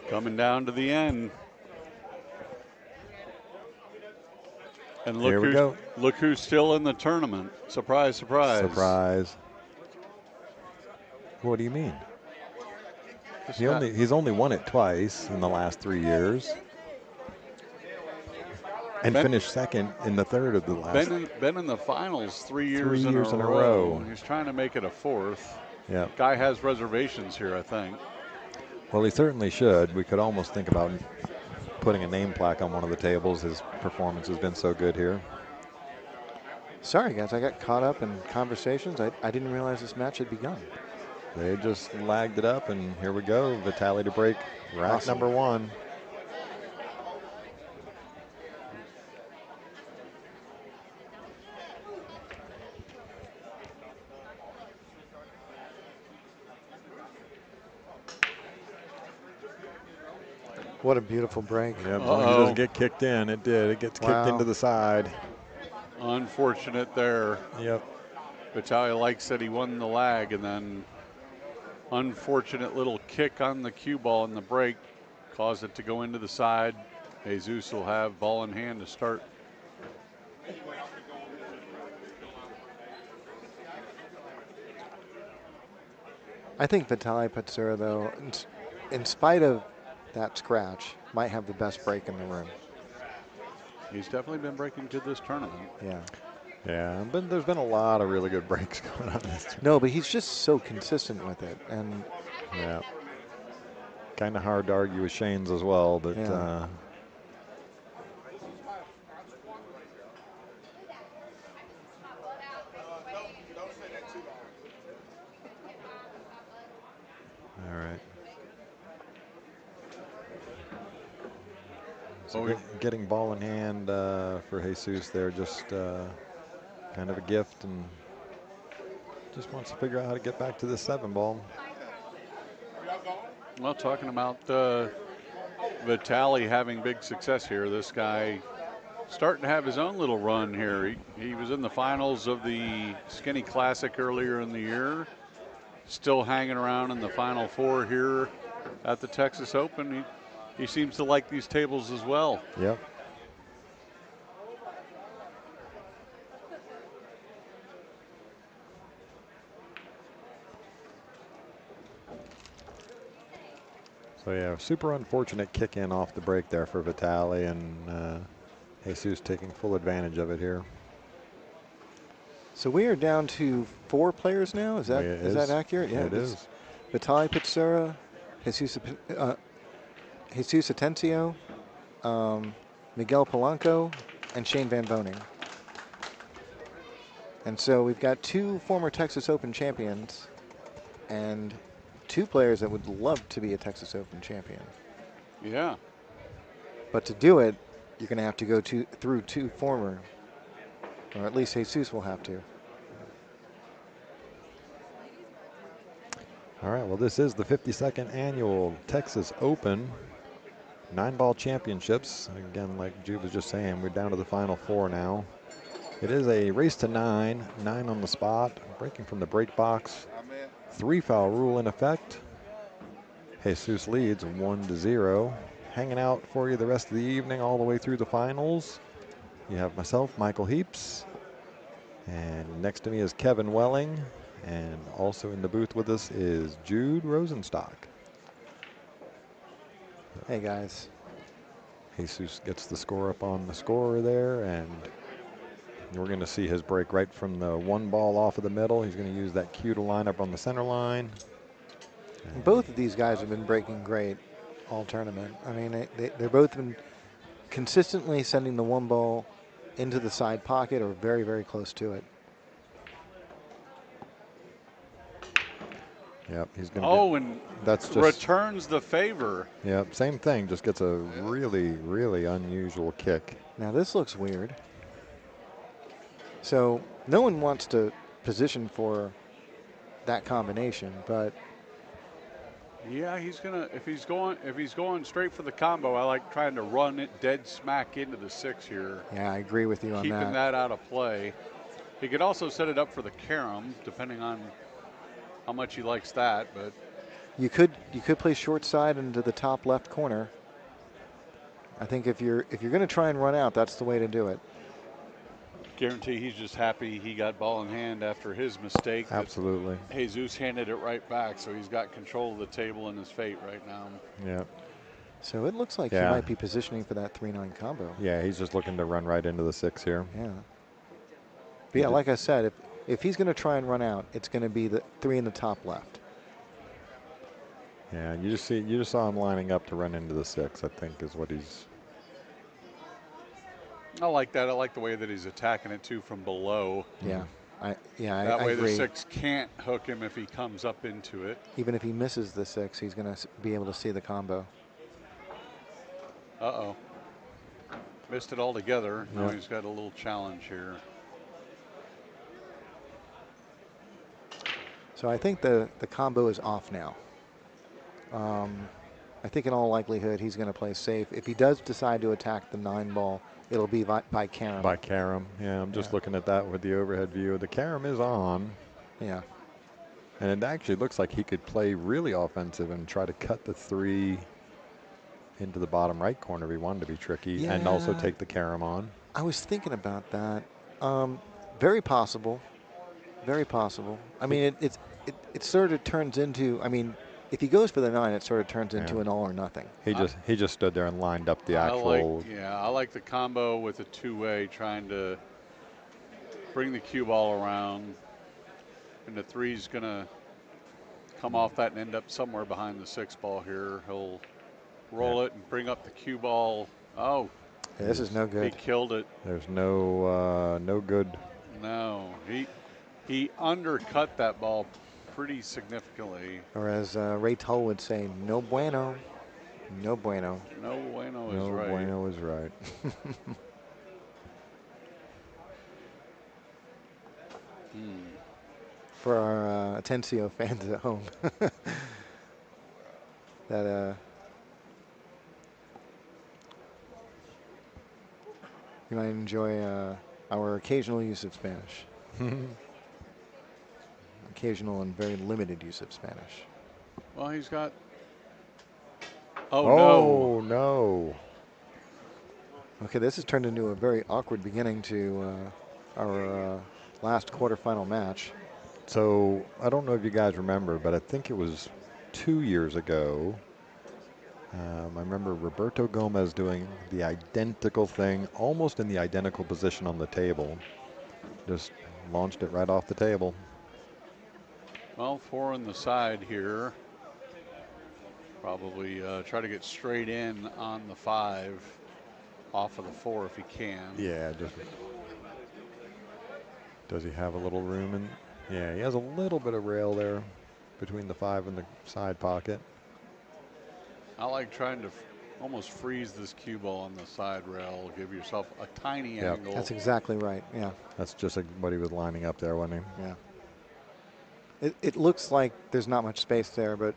Coming down to the end. And Here we go. Look who's still in the tournament. Surprise, surprise. Surprise. What do you mean? He's only won it twice in the last 3 years. And finished second in the third of the last. Been in the finals 3 years in a row. He's trying to make it a fourth. Yeah. Guy has reservations here, I think. Well, he certainly should. We could almost think about putting a name plaque on one of the tables. His performance has been so good here. Sorry, guys, I got caught up in conversations. I didn't realize this match had begun. They just lagged it up, and here we go. Vitaliy to break rack number 1. What a beautiful break. Yep, he doesn't get kicked in. It did. It gets kicked into the side. Unfortunate there. Yep. Vitaliy, like said, he won the lag, and then unfortunate little kick on the cue ball in the break caused it to go into the side. Jesus will have ball in hand to start. I think Vitaliy Patsura, though, in spite of that scratch, might have the best break in the room. He's definitely been breaking good this tournament. Yeah. Yeah, but there's been a lot of really good breaks going on this tournament. No, but he's just so consistent with it. And yeah. Kind of hard to argue with Shane's as well, but all right. So getting ball in hand for Jesus there, just kind of a gift, and just wants to figure out how to get back to the 7 ball. Well, talking about Vitaliy having big success here, this guy starting to have his own little run here. He was in the finals of the Skinny Classic earlier in the year, still hanging around in the Final Four here at the Texas Open. He seems to like these tables as well. Yep. So yeah, super unfortunate kick in off the break there for Vitaliy, and Jesus taking full advantage of it here. So we are down to 4 players now. Is that accurate? Yeah, it is. Vitaliy Patsura, Jesus Atencio, Miguel Polanco, and Shane Van Boening. And so we've got 2 former Texas Open champions and 2 players that would love to be a Texas Open champion. Yeah. But to do it, you're going to have to go through 2 former, or at least Jesus will have to. All right, well, this is the 52nd annual Texas Open 9-ball championships. Again, like Jude was just saying, we're down to the Final 4 now. It is a race to 9 on the spot, breaking from the break box. 3-foul rule in effect. Jesus leads 1-0. Hanging out for you the rest of the evening all the way through the finals. You have myself, Michael Heaps, and next to me is Kevin Welling. And also in the booth with us is Jude Rosenstock. Hey, guys. Jesus gets the score up on the scorer there, and we're going to see his break right from the 1 ball off of the middle. He's going to use that cue to line up on the center line. And both of these guys have been breaking great all tournament. I mean, they're both been consistently sending the 1 ball into the side pocket or very, very close to it. Yep, he's going to and that's just returns the favor. Yep, same thing, just gets a really, really unusual kick. Now this looks weird. So no one wants to position for that combination, but yeah, he's gonna if he's going straight for the combo, I like trying to run it dead smack into the 6 here. Yeah, I agree with you on that. Keeping that out of play. He could also set it up for the carom, depending on how much he likes that, but You could play short side into the top left corner. I think if you're going to try and run out, that's the way to do it. Guarantee he's just happy he got ball in hand after his mistake. Absolutely. Jesus handed it right back, so he's got control of the table in his fate right now. Yeah. So it looks like he might be positioning for that 3-9 combo. Yeah, he's just looking to run right into the 6 here. Yeah. But yeah, like I said, if he's going to try and run out, it's going to be the 3 in the top left. Yeah, you just saw him lining up to run into the 6, I think is what he's. I like that. I like the way that he's attacking it too from below. Yeah. I that way agree. The 6 can't hook him if he comes up into it. Even if he misses the 6, he's going to be able to see the combo. Uh-oh. Missed it altogether. Now he's got a little challenge here. So I think the combo is off now. I think in all likelihood he's going to play safe. If he does decide to attack the 9 ball, it'll be by carom. By carom. Yeah, I'm just looking at that with the overhead view. The carom is on. Yeah. And it actually looks like he could play really offensive and try to cut the 3 into the bottom right corner if he wanted to be tricky, and also take the carom on. I was thinking about that. Very possible. Very possible. I mean, it sort of turns into, I mean, if he goes for the 9, it sort of turns into an all or nothing. He just stood there and lined up the actual. I like the combo with a 2-way, trying to bring the cue ball around, and the 3's gonna come off that and end up somewhere behind the 6 ball here. He'll roll it and bring up the cue ball. Oh, this is no good. He killed it. There's no good. No, he undercut that ball pretty significantly. Or as Ray Tull would say, no bueno. No bueno. No bueno is right. No bueno is right. For our Atencio fans at home. That you might enjoy our occasional use of Spanish. Occasional and very limited use of Spanish. Well, he's got. Oh, no. Okay, this has turned into a very awkward beginning to our last quarterfinal match. So I don't know if you guys remember, but I think it was 2 years ago. I remember Roberto Gomez doing the identical thing, almost in the identical position on the table. Just launched it right off the table. Well, 4 on the side here. Probably try to get straight in on the 5 off of the 4 if he can. Yeah, just. Does he have a little room in? Yeah, he has a little bit of rail there between the 5 and the side pocket. I like trying to almost freeze this cue ball on the side rail. Give yourself a tiny angle. That's exactly right. Yeah. That's just like what he was lining up there, wasn't he? Yeah. It looks like there's not much space there, but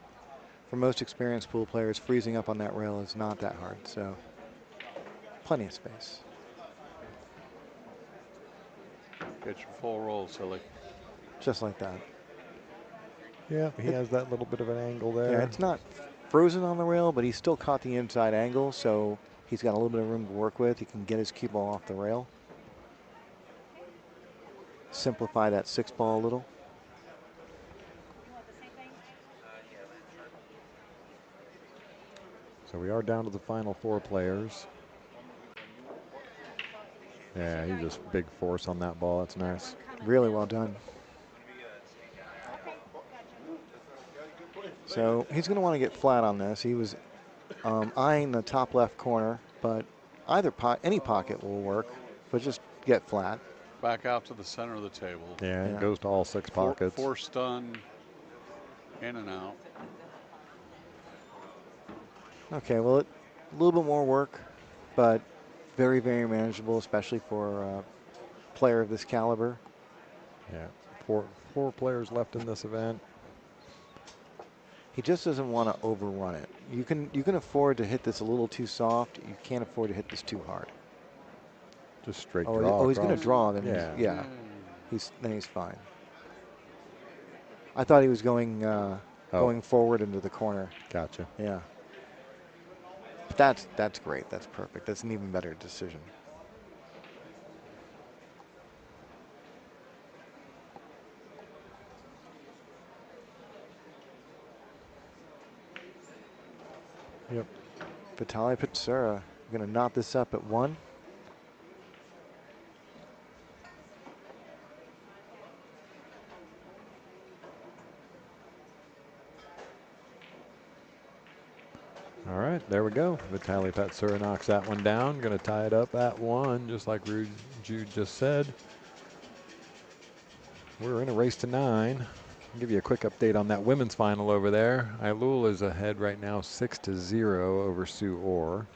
for most experienced pool players, freezing up on that rail is not that hard. So plenty of space. Get your full roll, silly. Just like that. Yeah, he has that little bit of an angle there. Yeah, it's not frozen on the rail, but he's still caught the inside angle, so he's got a little bit of room to work with. He can get his cue ball off the rail. Simplify that 6 ball a little. So we are down to the final 4 players. Yeah, he's just big force on that ball. That's nice. Really well done. So he's going to want to get flat on this. He was eyeing the top left corner, but any pocket will work, but just get flat. Back out to the center of the table. Yeah, it goes to all 6 pockets. 4 stun, in and out. Okay, well, a little bit more work, but very, very manageable, especially for a player of this caliber. Yeah, four players left in this event. He just doesn't want to overrun it. You can afford to hit this a little too soft. You can't afford to hit this too hard. Just straight draw. Oh, he's going to draw. Then yeah. He's fine. I thought he was going going forward into the corner. Gotcha. Yeah. That's great. That's perfect. That's an even better decision. Yep. Vitaliy Patsura going to knot this up at 1. All right, there we go. Vitaliy Patsura knocks that one down. Going to tie it up at 1, just like Jude just said. We're in a race to 9. I'll give you a quick update on that women's final over there. Ailul is ahead right now 6-0 over Sue Orr.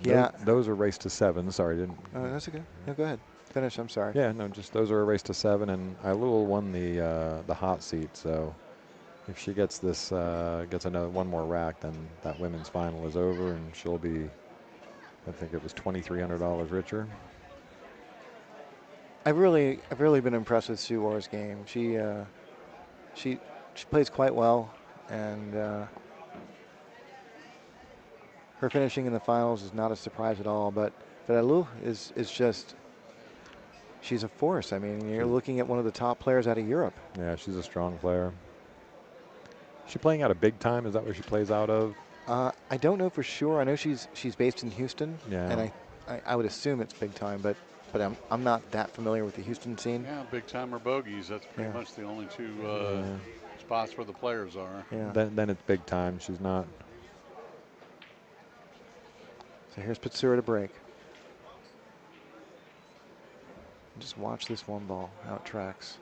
Yeah. Those are race to 7. Sorry, didn't. That's okay. No, go ahead. Finish. I'm sorry. Yeah, no, just those are a race to 7, and Ailul won the hot seat. So if she gets this, gets one more rack, then that women's final is over, and she'll be, I think it was $2,300 richer. I've really been impressed with Sue Orr's game. She plays quite well, and her finishing in the finals is not a surprise at all. But Ailul is just, she's a force. I mean, you're looking at one of the top players out of Europe. Yeah, she's a strong player. Is she playing out of Big Time? Is that where she plays out of? I don't know for sure. I know she's based in Houston, Yeah. and I would assume it's Big Time, but I'm not that familiar with the Houston scene. Yeah, Big Time or bogeys. That's pretty much the only two spots where the players are. Yeah. Then it's Big Time. She's not. So here's Patsura to break. Just watch this one ball, how it tracks.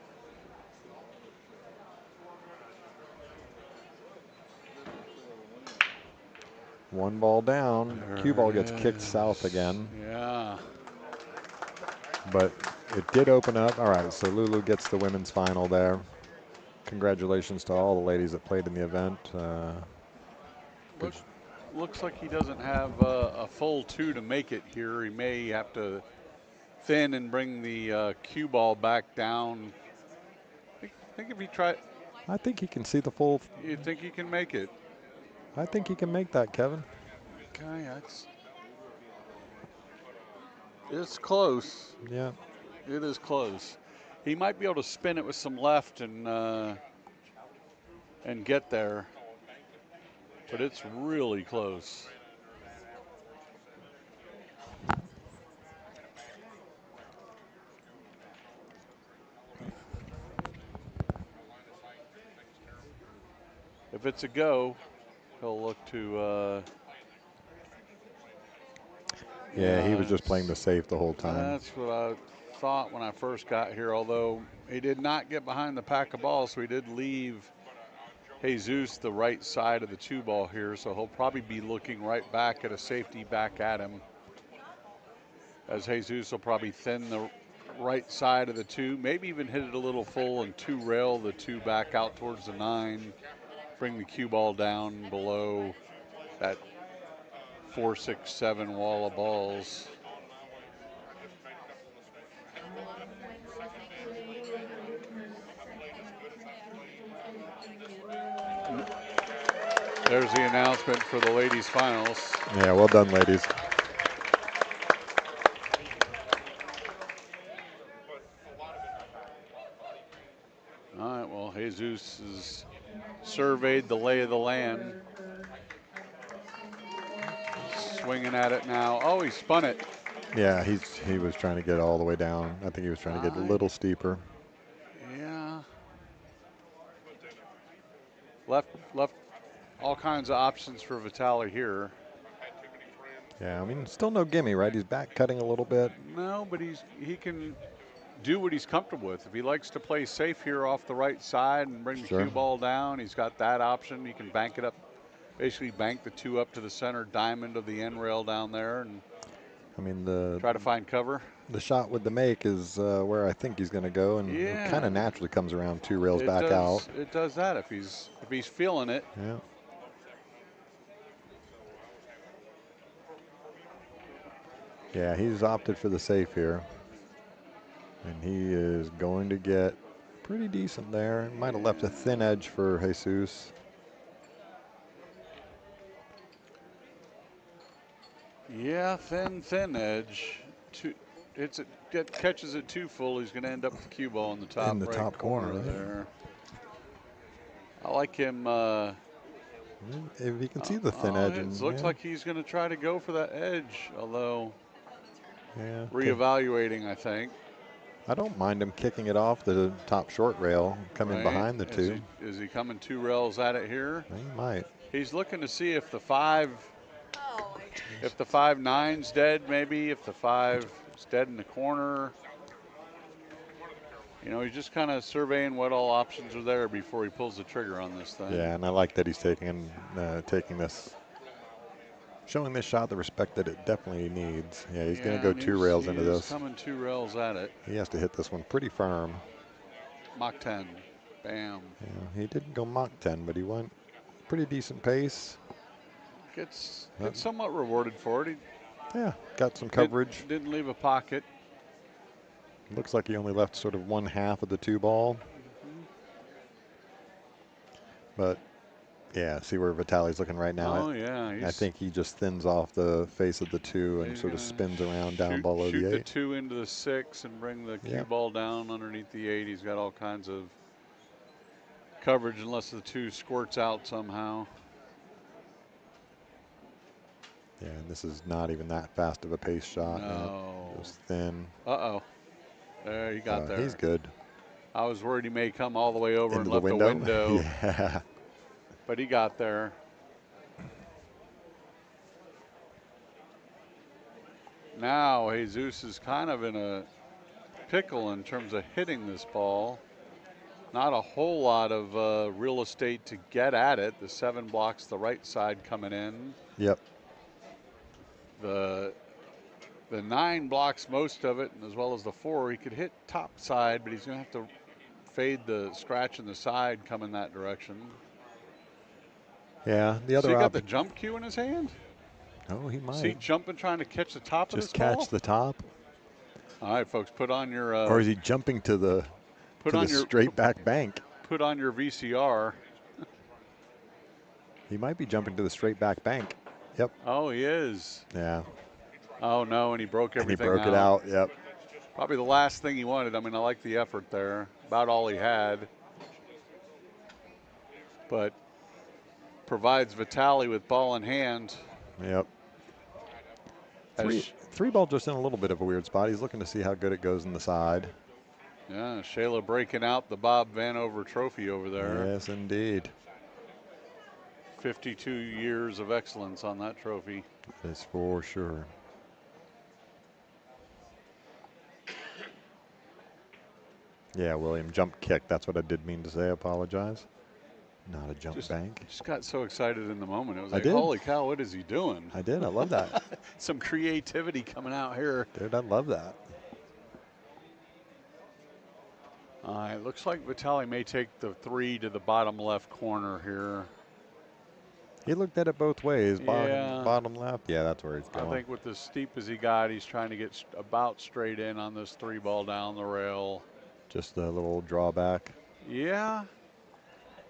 One ball down. Cue ball gets kicked south again. Yeah. But it did open up. All right, so Lulu gets the women's final there. Congratulations to all the ladies that played in the event. Looks like he doesn't have a full 2 to make it here. He may have to thin and bring the cue ball back down. I think if he try. I think he can see the full. You think he can make it? I think he can make that, Kevin. Okay, it's close. Yeah. It is close. He might be able to spin it with some left and get there, but it's really close. If it's a go, he'll look to. Yeah, he was just playing the safe the whole time. That's what I thought when I first got here, although he did not get behind the pack of balls, so he did leave Jesus the right side of the 2 ball here, so he'll probably be looking right back at a safety back at him, as Jesus will probably thin the right side of the 2, maybe even hit it a little full and 2 rail the 2 back out towards the 9, bring the cue ball down below that 4, 6, 7 wall of balls. There's the announcement for the ladies' finals. Yeah, well done, ladies. All right, well, Jesus has surveyed the lay of the land. Swinging at it now. Oh, he spun it. Yeah, he was trying to get all the way down. I think he was trying to get a little steeper. Yeah. Left all kinds of options for Vitaliy here. Yeah, I mean, still no gimme, right? He's back cutting a little bit. No, but he can do what he's comfortable with. If he likes to play safe here off the right side and bring the cue ball down, he's got that option. He can bank it up, basically bank the 2 up to the center diamond of the end rail down there, and I mean, try to find cover. The shot with the make is where I think he's going to go, and it kind of naturally comes around 2 rails back out. It does that if he's feeling it. Yeah. Yeah, he's opted for the safe here, and he is going to get pretty decent there. Might have left a thin edge for Jesus. Yeah, thin edge. Catches it too full. He's going to end up with the cue ball in the top right corner right? there. I like him. If you can see the thin edge. It looks like he's going to try to go for that edge, although yeah, reevaluating, I think. I don't mind him kicking it off the top short rail, coming behind the two. Is he coming 2 rails at it here? He might. He's looking to see if the 5-9's dead, maybe, if the 5 is dead in the corner. You know, he's just kind of surveying what all options are there before he pulls the trigger on this thing. Yeah, and I like that he's taking this, showing this shot the respect that it definitely needs. Yeah, he's going to go 2 rails into this. He's coming 2 rails at it. He has to hit this one pretty firm. Mach 10. Bam. Yeah, he didn't go Mach 10, but he went pretty decent pace. Gets somewhat rewarded for it. Got some coverage. Didn't leave a pocket. Looks like he only left sort of 1/2 of the 2 ball. But yeah, see where Vitaly's looking right now. Oh yeah, I think he just thins off the face of the 2 and sort of spins around down below the 8. Shoot the 2 into the 6 and bring the cue ball down underneath the 8. He's got all kinds of coverage unless the 2 squirts out somehow. Yeah, and this is not even that fast of a pace shot. No. Just thin. Uh-oh. There, he got there. He's good. I was worried he may come all the way over Into and left the window. Yeah. But he got there. Now Jesus is kind of in a pickle in terms of hitting this ball. Not a whole lot of real estate to get at it. The 7 blocks the right side coming in. Yep. The 9 blocks most of it, as well as the 4. He could hit top side, but he's going to have to fade the scratch in the side coming that direction. Yeah, the other. So he got the jump cue in his hand? Oh, he might. Is he jumping, trying to catch the top of this Just catch ball? the top. All right, folks, put on your. Or is he jumping to the straight back bank? Put on your VCR. He might be jumping to the straight back bank. Yep. Oh, he is. Yeah. Oh no, and he broke everything out. He broke it out. Yep. Probably the last thing he wanted. I mean, I like the effort there. About all he had. But provides Vitaliy with ball in hand. Yep. Three ball just in a little bit of a weird spot. He's looking to see how good it goes in the side. Yeah, Shayla breaking out the Bob Vanover trophy over there. Yes, indeed. 52 years of excellence on that trophy. That's for sure. Yeah, William, jump kick. That's what I did mean to say. I apologize. Not a jump bank. Just got so excited in the moment. It was like, holy cow, what is he doing? I did. I love that. Some creativity coming out here. Dude, I love that. It looks like Vitaliy may take the 3 to the bottom left corner here. He looked at it both ways. Bottom left. Yeah, that's where he's going. I think with as steep as he got, he's trying to get about straight in on this 3 ball down the rail. Just a little drawback. Yeah.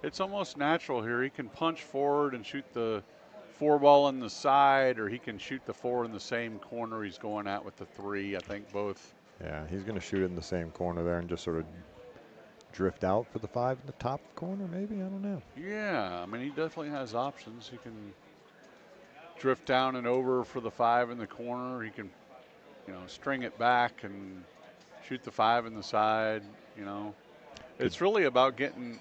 It's almost natural here. He can punch forward and shoot the 4 ball in the side, or he can shoot the 4 in the same corner he's going at with the 3. I think both. Yeah, he's going to shoot it in the same corner there and just sort of drift out for the 5 in the top corner, maybe? I don't know. Yeah, I mean, he definitely has options. He can drift down and over for the 5 in the corner. He can, string it back and shoot the 5 in the side, It's really about getting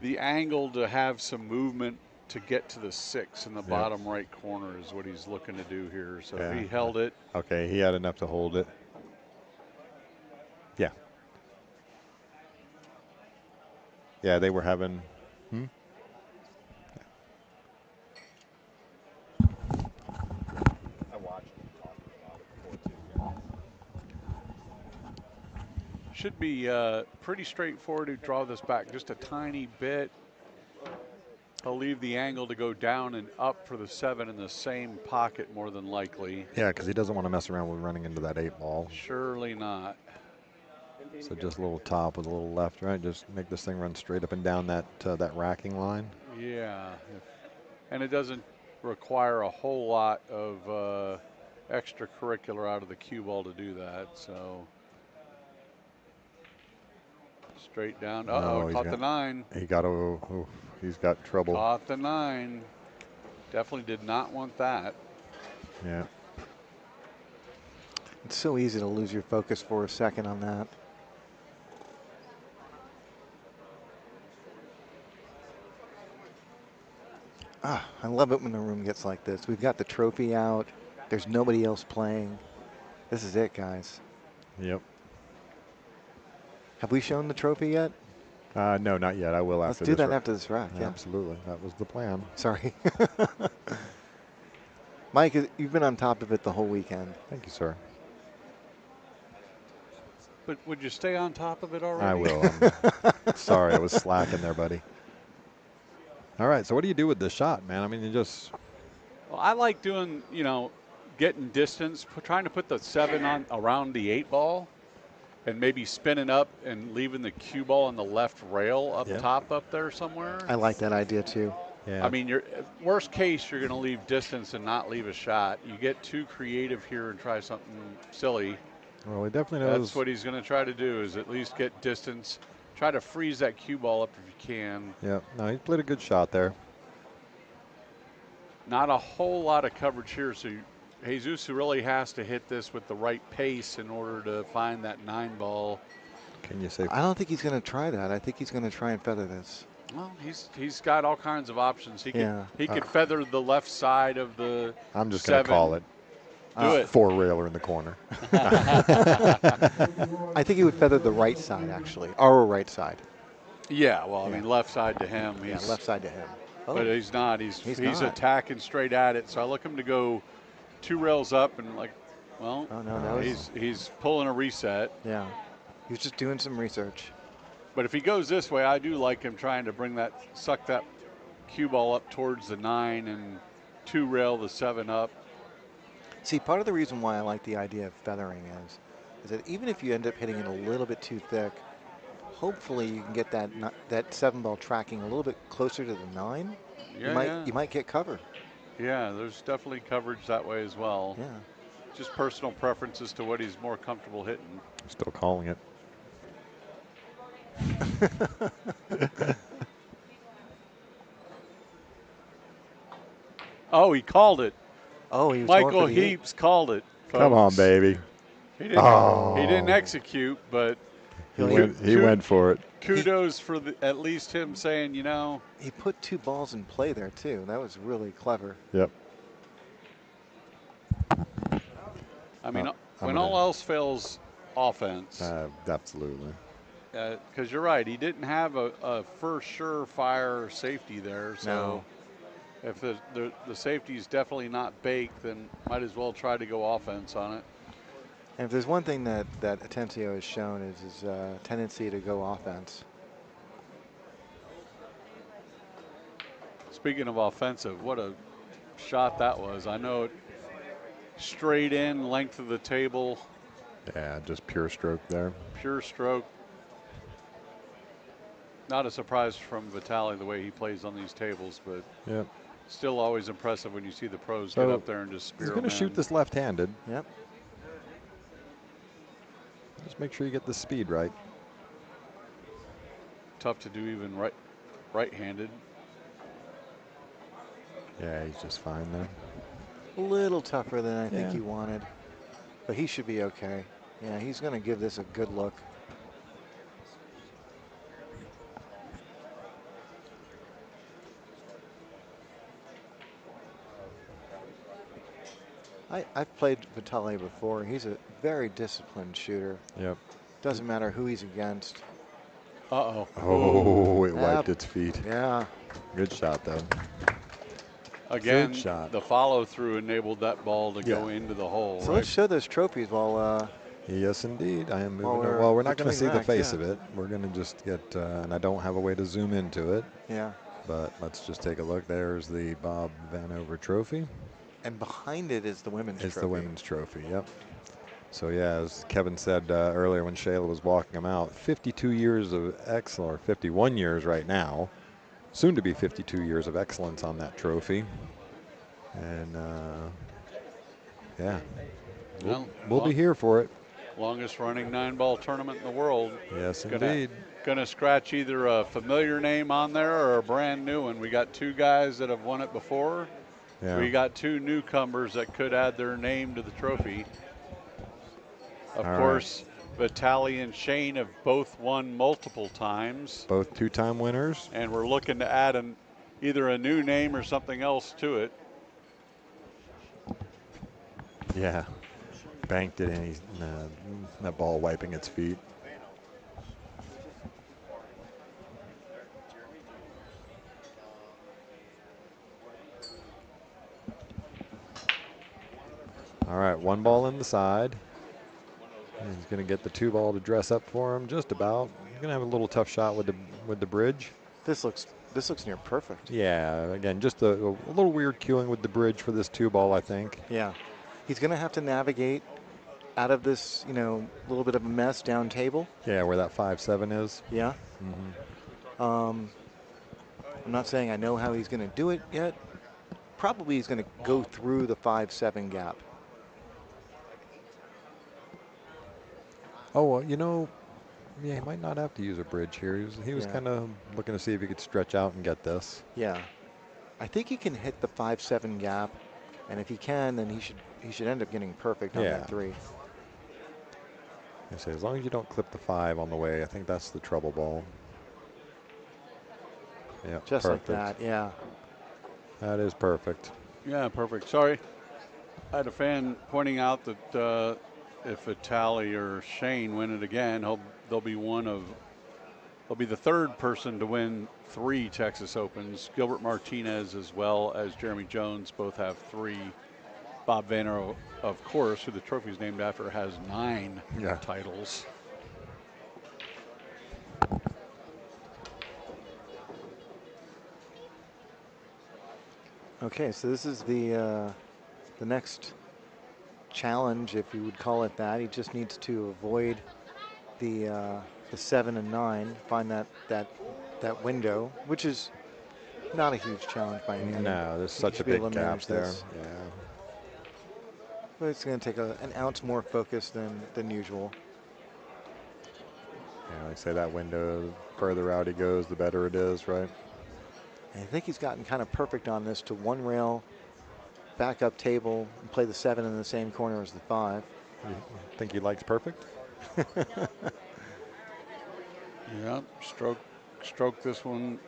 the angle to have some movement to get to the 6 in the bottom right corner is what he's looking to do here. So if he held it. Okay, he had enough to hold it. Yeah. Yeah, they were having. I watched him talking about it before too. Should be pretty straightforward to draw this back just a tiny bit. He'll leave the angle to go down and up for the 7 in the same pocket more than likely. Yeah, because he doesn't want to mess around with running into that 8 ball. Surely not. So just a little top with a little left, right? Just make this thing run straight up and down that that racking line. Yeah, and it doesn't require a whole lot of extracurricular out of the cue ball to do that. So straight down. No, Caught the 9. he got he's got trouble. Caught the 9. Definitely did not want that. Yeah. It's so easy to lose your focus for a second on that. I love it when the room gets like this. We've got the trophy out. There's nobody else playing. This is it, guys. Yep. Have we shown the trophy yet? No, not yet. I will after this. Let's do that after this rack. Yeah. Absolutely. That was the plan. Sorry. Mike, you've been on top of it the whole weekend. Thank you, sir. But would you stay on top of it already? I will. Sorry, I was slacking there, buddy. All right, so what do you do with this shot, man? I mean, you just... Well, I like doing, getting distance, trying to put the 7 on around the 8 ball and maybe spinning up and leaving the cue ball on the left rail up top up there somewhere. I like that idea, too. Yeah. I mean, worst case, you're going to leave distance and not leave a shot. You get too creative here and try something silly. Well, he definitely knows. That's what he's going to try to do, is at least get distance. Try to freeze that cue ball up if you can. Yeah, no, he played a good shot there. Not a whole lot of coverage here, so Jesus really has to hit this with the right pace in order to find that 9 ball. Can you say? I don't think he's going to try that. I think he's going to try and feather this. Well, he's got all kinds of options. He could feather the left side of the. I'm just going to call it. Do it. 4-railer in the corner. I think he would feather the right side, actually. Our right side. Yeah, well, I mean, left side to him. Yeah, left side to him. But he's not. He's not. attacking straight at it. So I look him to go 2 rails up and he's pulling a reset. Yeah, he was just doing some research. But if he goes this way, I do like him trying to suck that cue ball up towards the 9 and 2 rail the 7 up. See, part of the reason why I like the idea of feathering is that even if you end up hitting it a little bit too thick, hopefully you can get that 7 ball tracking a little bit closer to the 9. Yeah, you might get cover. Yeah, there's definitely coverage that way as well. Yeah. Just personal preferences to what he's more comfortable hitting. Still calling it. Oh, he called it. Oh, he was Michael Heaps called it, folks. Come on, baby. He didn't execute, but he went for it. Kudos for at least him saying, He put 2 balls in play there, too. That was really clever. Yep. I mean, when all else fails, offense. Absolutely. Because you're right, he didn't have a first surefire safety there. So if the safety is definitely not baked, then might as well try to go offense on it. And if there's one thing that Atencio has shown is his tendency to go offense. Speaking of offensive, what a shot that was. I know it straight in, length of the table. Yeah, just pure stroke there. Pure stroke. Not a surprise from Vitaliy the way he plays on these tables, but still always impressive when you see the pros get up there and just spear. He's going to shoot this left-handed. Yep. Just make sure you get the speed right. Tough to do even right-handed. Yeah, he's just fine there. A little tougher than I think he wanted, but he should be okay. Yeah, he's going to give this a good look. I've played Vitaliy before. He's a very disciplined shooter. Yep. Doesn't matter who he's against. Uh-oh. Oh, it wiped its feet. Yeah. Good shot, though. Again, good shot. The follow-through enabled that ball to go into the hole. So let's show those trophies while... yes, indeed. I am moving. Well, we're not going to see the face of it. We're going to just get, and I don't have a way to zoom into it. Yeah. But let's just take a look. There's the Bob Vanover trophy. And behind it is the women's trophy. It's the women's trophy, yep. So yeah, as Kevin said earlier when Shayla was walking him out, 52 years of excellence, or 51 years right now, soon to be 52 years of excellence on that trophy. And yeah, we'll be here for it. Longest running 9-ball tournament in the world. Yes, indeed. Gonna scratch either a familiar name on there or a brand new one. We got 2 guys that have won it before. Yeah. We got 2 newcomers that could add their name to the trophy. Of course, Vitaliy and Shane have both won multiple times. Both 2-time winners. And we're looking to add either a new name or something else to it. Yeah. Banked it, and that ball wiping its feet. All right, 1 ball in the side. He's going to get the 2 ball to dress up for him just about. He's going to have a little tough shot with the bridge. This looks near perfect. Yeah, again, just a little weird cueing with the bridge for this 2 ball, I think. Yeah. He's going to have to navigate out of this, little bit of a mess down table. Yeah, where that 5-7 is. Yeah. Mm-hmm. I'm not saying I know how he's going to do it yet. Probably he's going to go through the 5-7 gap. Oh, well, yeah, he might not have to use a bridge here. He was kind of looking to see if he could stretch out and get this. Yeah. I think he can hit the 5-7 gap, and if he can, then he should end up getting perfect on that 3. I say, as long as you don't clip the 5 on the way, I think that's the trouble ball. Yeah, just perfect. like that, yeah. That is perfect. Yeah, perfect. Sorry. I had a fan pointing out that if Vitaliy or Shane win it again, they'll be the 3rd person to win 3 Texas Opens. Gilbert Martinez as well as Jeremy Jones both have 3. Bob Vanner, of course, who the trophy's named after, has 9 titles. Okay, so this is the next challenge, if you would call it that. He just needs to avoid the 7 and 9, find that window, which is not a huge challenge by any means. No, there's such a big gap there. Yeah. But it's going to take an ounce more focus than usual. Yeah, like I say, that window, the further out he goes, the better it is, right? And I think he's gotten kind of perfect on this to 1 rail, back up table, and play the 7 in the same corner as the 5. You think he likes perfect? Yeah, stroke this one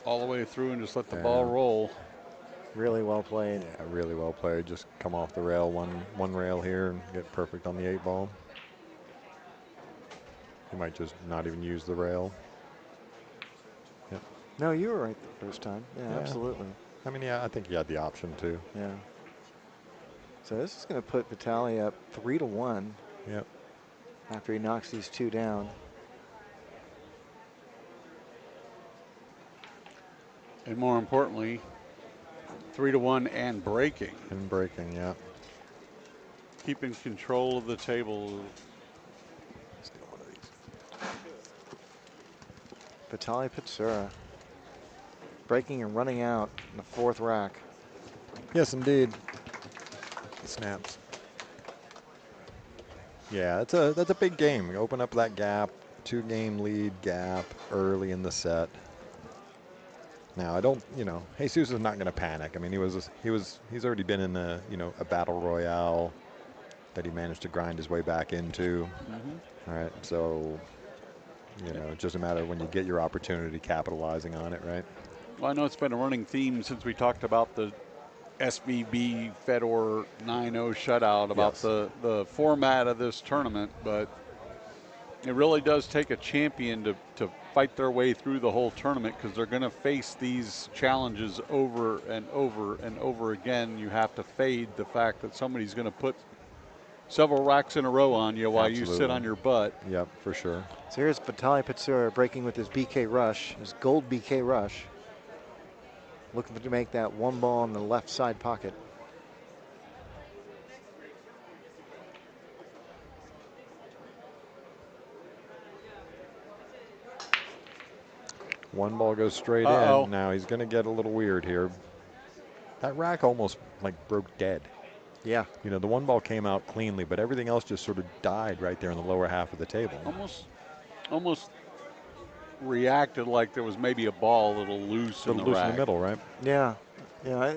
all the way through and just let the ball roll. Really well played. Yeah, really well played. Just come off the rail, one rail here, and get perfect on the 8 ball. He might just not even use the rail. Yep. No, you were right the first time. Yeah, absolutely. I mean, yeah, I think he had the option too. Yeah. So this is going to put Vitaliy up 3-1. Yep. After he knocks these 2 down. And more importantly, 3-1 and breaking. And breaking, yeah. Keeping control of the table. Steal one of these. Vitaliy Patsura breaking and running out in the 4th rack. Yes, indeed. Snaps. Yeah, that's a big game. You open up that gap, 2-game lead gap early in the set. Now, I don't, Jesus is not going to panic. I mean, he's already been in a battle royale that he managed to grind his way back into. Mm-hmm. All right, so, it's just a matter of when you get your opportunity, capitalizing on it, right? Well, I know it's been a running theme since we talked about the SVB Fedor 9-0 shutout, about the format of this tournament, but it really does take a champion to fight their way through the whole tournament, because they're going to face these challenges over and over and over again. You have to fade the fact that somebody's going to put several racks in a row on you while you sit on your butt. Yep, for sure. So here's Vitaliy Patsura breaking with his BK Rush, his gold BK Rush. Looking to make that 1 ball in the left side pocket. One ball goes straight Uh-oh. in. Now he's going to get a little weird here. That rack almost like broke dead. Yeah. You know, the one ball came out cleanly, but everything else just sort of died right there in the lower half of the table. Almost reacted like there was maybe a ball a little loose in the loose rack. in the middle, right? Yeah. Yeah.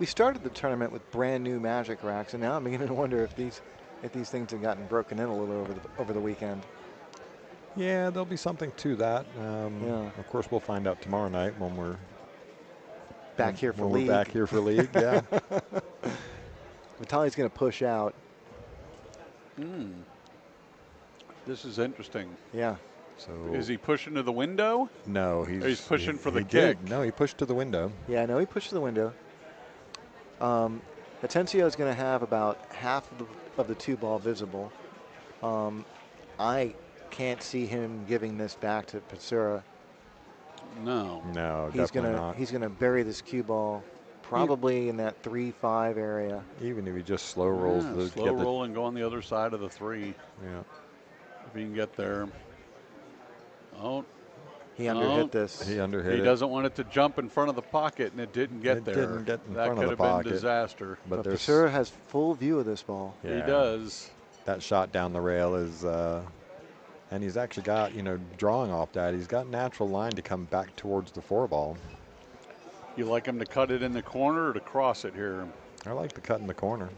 We started the tournament with brand new Magic racks, and now I'm beginning to wonder if these things have gotten broken in a little over the weekend. Yeah, there'll be something to that. Yeah. Of course, we'll find out tomorrow night when we're Back here for when league. we're back here for league. Yeah. Vitaly's going to push out. This is interesting. Yeah. So Is he pushing to the window? no, He's pushing for the he kick. did. No, he pushed to the window. Yeah, I know he pushed to the window. Atencio is going to have about half of the two ball visible. I can't see him giving this back to Patsura. No. No, He's definitely not. He's gonna bury this cue ball probably in that 3-5 area. Even if he just slow rolls the slow roll and go on the other side of the 3. Yeah. If he can get there. Oh, He underhit this. He underhit he it. doesn't want it to jump in front of the pocket, and it didn't get It there. didn't get in that front could of the have pocket. been disaster. But there's Patsura has full view of this ball. yeah, He does. that shot down the rail is, and he's actually got, drawing off that, he's got natural line to come back towards the 4 ball. You like him to cut it in the corner or to cross it here? I like the cut in the corner.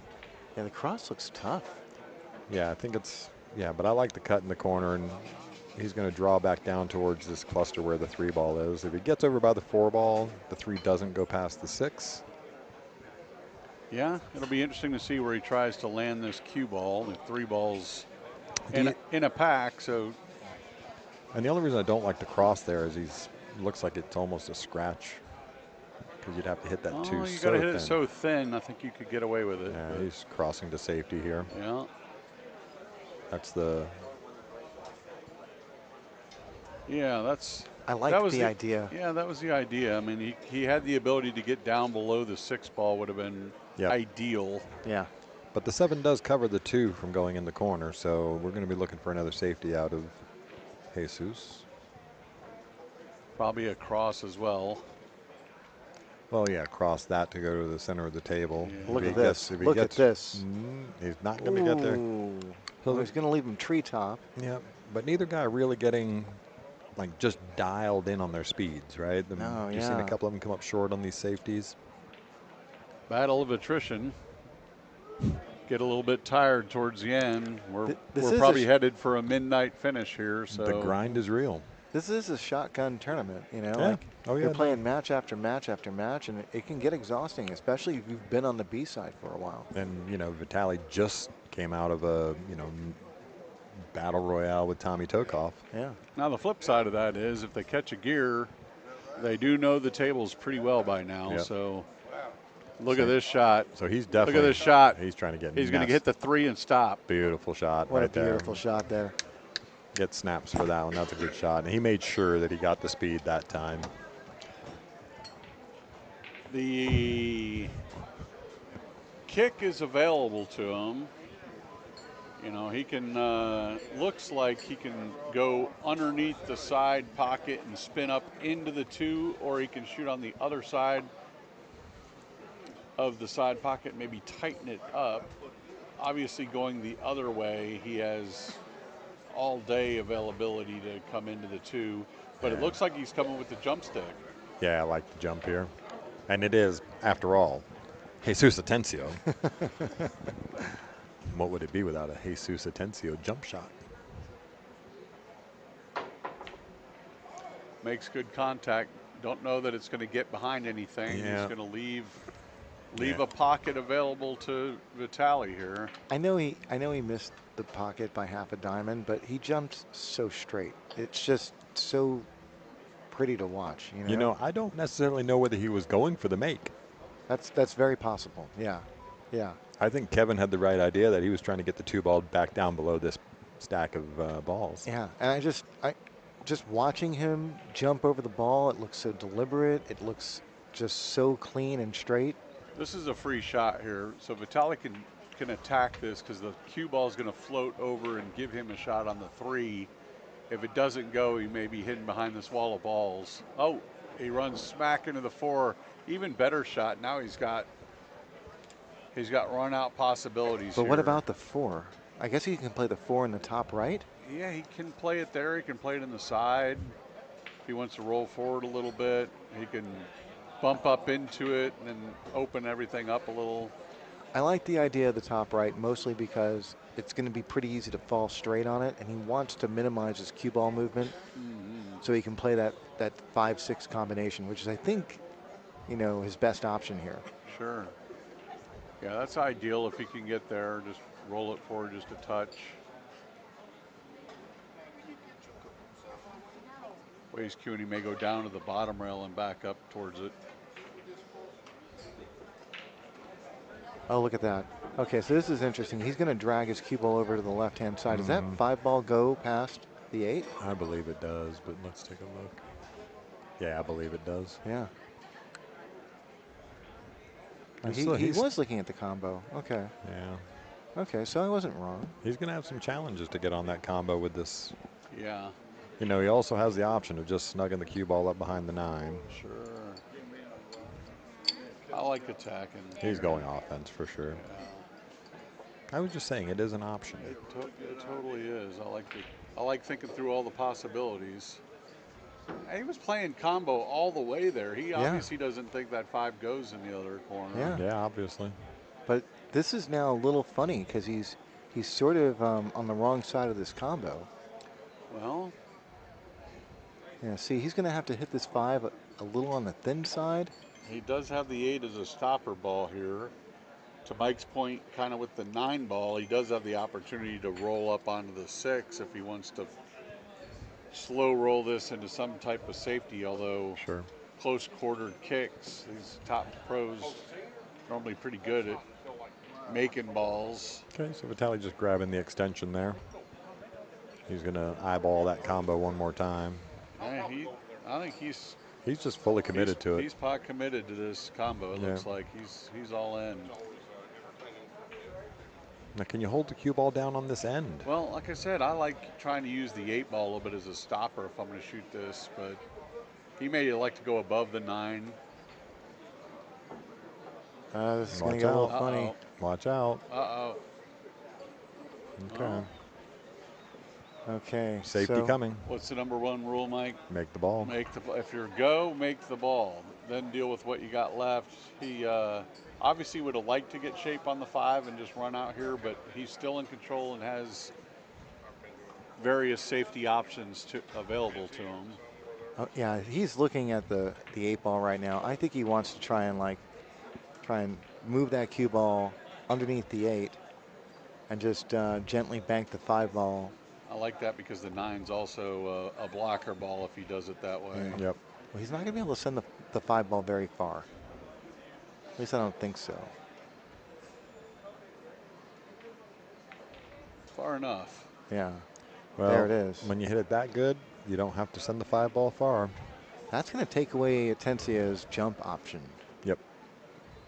Yeah, the cross looks tough. Yeah, I think it's, but I like the cut in the corner, and he's going to draw back down towards this cluster where the 3 ball is. If he gets over by the 4 ball, the 3 doesn't go past the 6. Yeah, it'll be interesting to see where he tries to land this cue ball. The 3 balls in a pack, so. And the only reason I don't like the cross there is looks like it's almost a scratch, because you'd have to hit that too you so got to hit thin. it so thin. I think you could get away with it. Yeah, he's crossing to safety here. Yeah. That's the. Yeah, that's. I like the idea. Yeah, that was the idea. I mean, he had the ability to get down below the 6 ball, would have been ideal. Yeah. But the 7 does cover the 2 from going in the corner, so we're going to be looking for another safety out of Jesus. Probably a cross as well. Well, yeah, cross that to go to the center of the table. Yeah. Look at this. Look at this. He's not going to get there. So he's going to leave him treetop. Yeah, but neither guy really getting like just dialed in on their speeds, right? You've seen a couple of them come up short on these safeties. Battle of attrition. Get a little bit tired towards the end. We're probably headed for a midnight finish here. So the grind is real. This is a shotgun tournament, Yeah. You're playing match after match after match, and it can get exhausting, especially if you've been on the B side for a while. And Vitaliy just came out of a battle royale with Tommy Tokov. Yeah. Now the flip side of that is if they catch a gear, they do know the tables pretty well by now. Yep. So look at this shot. So he's definitely. Look at this shot. He's trying to get. He's going to hit the 3 and stop. Beautiful shot. What right a beautiful shot there. Get snaps for that one. That's a good shot. And he made sure that he got the speed that time. The kick is available to him. He can, looks like he can go underneath the side pocket and spin up into the 2, or he can shoot on the other side of the side pocket, maybe tighten it up. Obviously going the other way, he has all day availability to come into the 2, but it looks like he's coming with the jump stick. Yeah, I like the jump here. And it is, after all, Jesus Atencio. What would it be without a Jesus Atencio jump shot? Makes good contact. Don't know that it's going to get behind anything. Yeah. He's going to leave a pocket available to Vitaliy here. I know he missed the pocket by half a diamond, but he jumped so straight. It's just so pretty to watch. I don't necessarily know whether he was going for the make. That's very possible. Yeah. Yeah. I think Kevin had the right idea that he was trying to get the 2 ball back down below this stack of balls. Yeah, and I just watching him jump over the ball, it looks so deliberate. It looks just so clean and straight. This is a free shot here, so Vitaliy can attack this because the cue ball is going to float over and give him a shot on the 3. if it doesn't go, he may be hidden behind this wall of balls. Oh, he runs smack into the 4. Even better shot. Now he's got run out possibilities But here. what about the 4? I guess he can play the 4 in the top right. Yeah, he can play it there. He can play it in the side. If he wants to roll forward a little bit, he can bump up into it and then open everything up a little. I like the idea of the top right mostly because it's going to be pretty easy to fall straight on it, and he wants to minimize his cue ball movement so he can play that 5-6 combination, which is, I think, you know, his best option here. Sure. Yeah, that's ideal if he can get there. Just roll it forward just a touch. Ways cueing, he may go down to the bottom rail and back up towards it. Oh, look at that. Okay, so this is interesting. He's going to drag his cue ball over to the left-hand side. Does that 5-ball go past the 8? I believe it does, but let's take a look. Yeah, I believe it does. Yeah. So He was looking at the combo. Okay. Yeah. Okay, so I wasn't wrong. He's going to have some challenges to get on that combo with this. Yeah. You know, he also has the option of just snugging the cue ball up behind the 9. Sure. I like attacking. He's going offense for sure. Yeah. I was just saying it is an option. It totally is. I like thinking through all the possibilities. And he was playing combo all the way there. He obviously doesn't think that 5 goes in the other corner. Yeah, obviously. But this is now a little funny because he's sort of on the wrong side of this combo. Well, yeah. See, he's going to have to hit this 5 a little on the thin side. he does have the 8 as a stopper ball here. To Mike's point, kind of with the 9 ball, he does have the opportunity to roll up onto the 6 if he wants to slow roll this into some type of safety, although close quartered kicks, these top pros normally pretty good at making balls. Okay, so Vitaliy just grabbing the extension there. He's going to eyeball that combo one more time. Yeah, I think he's just fully committed to it. He's pot committed to this combo. It looks like he's all in. Now, can you hold the cue ball down on this end? Well, like I said, I like trying to use the 8 ball a little bit as a stopper if I'm going to shoot this, but he may like to go above the 9. This is going to get a little funny. Watch out. Uh-oh. Okay. Okay. Safety coming. What's the number 1 rule, Mike? Make the ball. If you're go, make the ball. Then deal with what you got left. He obviously would have liked to get shape on the 5 and just run out here, but he's still in control and has various safety options available to him. Oh, yeah, he's looking at the 8 ball right now. I think he wants to try and move that cue ball underneath the 8 and just gently bank the 5 ball. I like that because the 9's also a blocker ball if he does it that way. Yep. Well, he's not going to be able to send the 5 ball very far. At least I don't think so. Far enough. Yeah. Well, there it is. When you hit it that good, you don't have to send the 5 ball far. That's going to take away Atencio's jump option. Yep.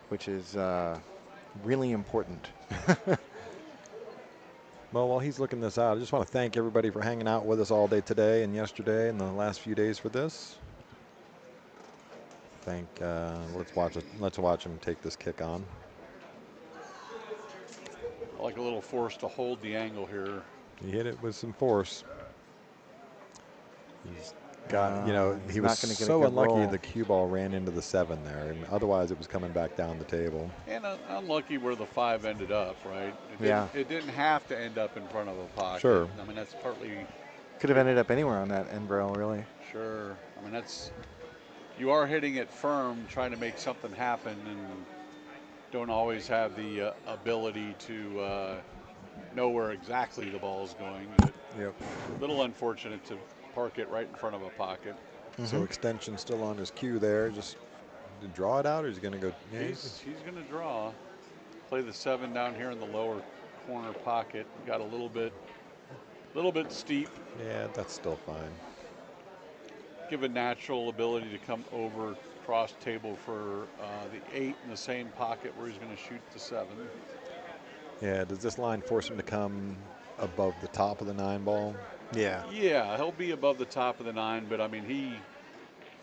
Which is really important. Well, while he's looking this out, I just want to thank everybody for hanging out with us all day today and yesterday and the last few days for this. Let's watch him take this kick on. I like a little force to hold the angle here. He hit it with some force. He's got, he was so unlucky the cue ball ran into the 7 there. And otherwise, it was coming back down the table. And unlucky where the 5 ended up, right? It didn't have to end up in front of a pocket. Sure. I mean, that's partly. Could have ended up anywhere on that end rail, really. Sure. I mean, you are hitting it firm, trying to make something happen, and don't always have the ability to know where exactly the ball is going. But a little unfortunate to park it right in front of a pocket. So extension still on his cue there. Just to draw it out, or is he going to go? Yeah, he's going to draw. Play the 7 down here in the lower corner pocket. Got a little bit steep. Yeah, that's still fine. Give a natural ability to come over cross table for the 8 in the same pocket where he's going to shoot the 7. Yeah, does this line force him to come above the top of the 9 ball. Yeah. Yeah, he'll be above the top of the 9, but I mean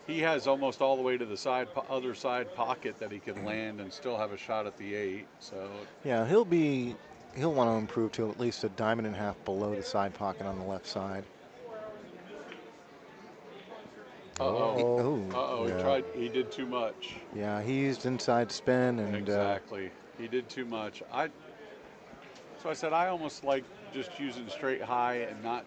he has almost all the way to the other side pocket that he can land and still have a shot at the 8. So Yeah, he'll want to improve to at least a diamond and a half below the side pocket on the left side. Yeah. He did too much. Yeah, he used inside spin and Exactly. He did too much. So I said I almost like just using straight high and not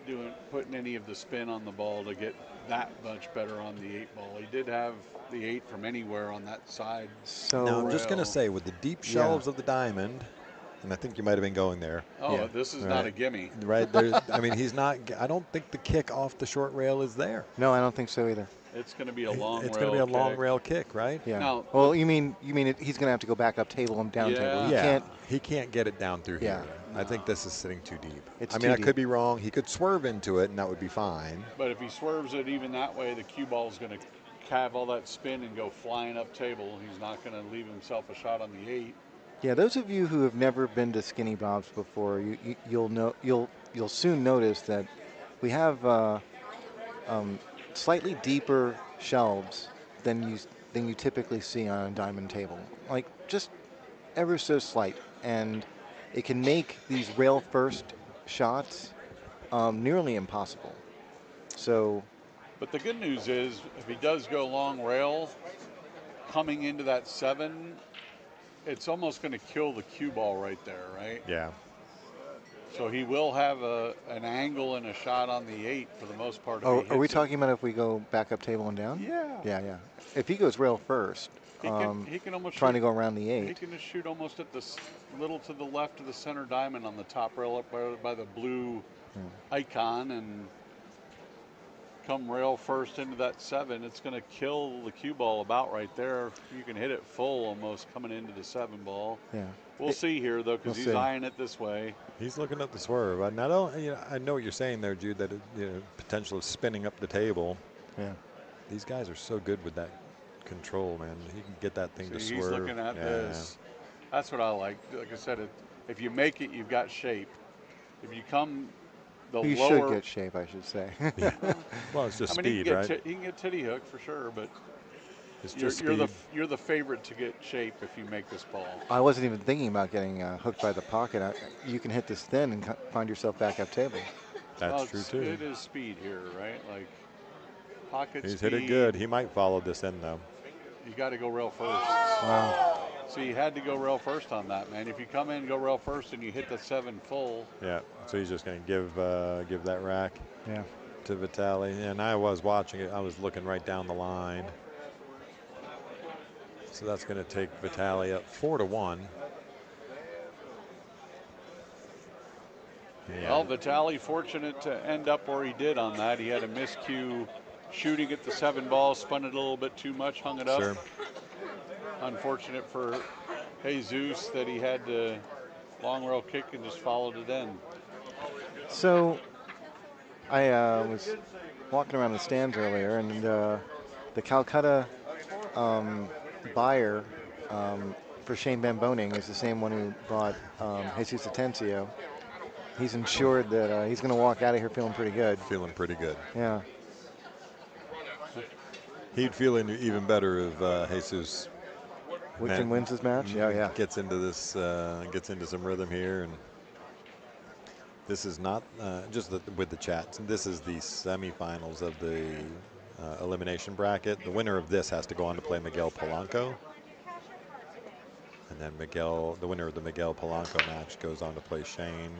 putting any of the spin on the ball to get that much better on the 8 ball. He did have the 8 from anywhere on that side. so Now I'm just going to say, with the deep shelves of the diamond, and I think you might have been going there. Oh, this is not a gimme. Right there. I mean, he's not. I don't think the kick off the short rail is there. No, I don't think so either. It's going to be a long. It's going to be a long rail kick, right? Yeah. Now, well, you mean he's going to have to go back up table and down table. He can't get it down through here. No. I think this is sitting too deep. I mean, I could be wrong. He could swerve into it, and that would be fine. But if he swerves it even that way, the cue ball is going to have all that spin and go flying up table. He's not going to leave himself a shot on the 8. Yeah, those of you who have never been to Skinny Bob's before, you'll soon notice that we have slightly deeper shelves than you typically see on a diamond table, like just ever so slight, and it can make these rail first shots nearly impossible. So, but the good news is, if he does go long rail, coming into that 7, it's almost going to kill the cue ball right there, right? Yeah. So he will have an angle and a shot on the 8 for the most part. are we talking about if we go back up table and down? Yeah. Yeah. If he goes rail first, he can almost trying to go around the 8. He can just shoot almost at the little to the left of the center diamond on the top rail up by the blue icon and come rail first into that 7. It's going to kill the cue ball about right there. You can hit it full almost coming into the 7 ball. Yeah. We'll see here, though, because he's eyeing it this way. He's looking at the swerve. I know what you're saying there, Jude, that potential of spinning up the table. Yeah. These guys are so good with that control, man. He can get that thing to swerve. He's looking at this. That's what I like. Like I said, if you make it, you've got shape. If you come you should get shape, I should say. Yeah. Well, it's just speed, right? He can get titty hook for sure, but it's just speed. You're the favorite to get shape if you make this ball. I wasn't even thinking about getting hooked by the pocket. You can hit this thin and find yourself back up table. That's true too. It is speed here, right? Like pocket He's speed. hit it good. He might follow this in though. You got to go rail first. Wow. So you had to go rail first on that, man. If you come in, go rail first, and you hit the 7 full. Yeah. So he's just going to give that rack. Yeah. To Vitaliy, and I was watching it. I was looking right down the line. So that's going to take Vitaliy up 4-1. Yeah. Well, Vitaliy fortunate to end up where he did on that. He had a miscue shooting at the 7 ball, spun it a little bit too much, hung it up. Sure. Unfortunate for Jesus that he had to long rail kick and just followed it in. So I was walking around the stands earlier, and the Calcutta buyer for Shane Bamboning is the same one who bought Jesus Atencio. He's ensured that he's going to walk out of here feeling pretty good. Feeling pretty good. Yeah. He'd feel even better if Jesus wins this match. Yeah. Gets into this, gets into some rhythm here, and this is not just with the chats. This is the semifinals of the elimination bracket. The winner of this has to go on to play Miguel Polanco, and then the winner of the Miguel Polanco match goes on to play Shane.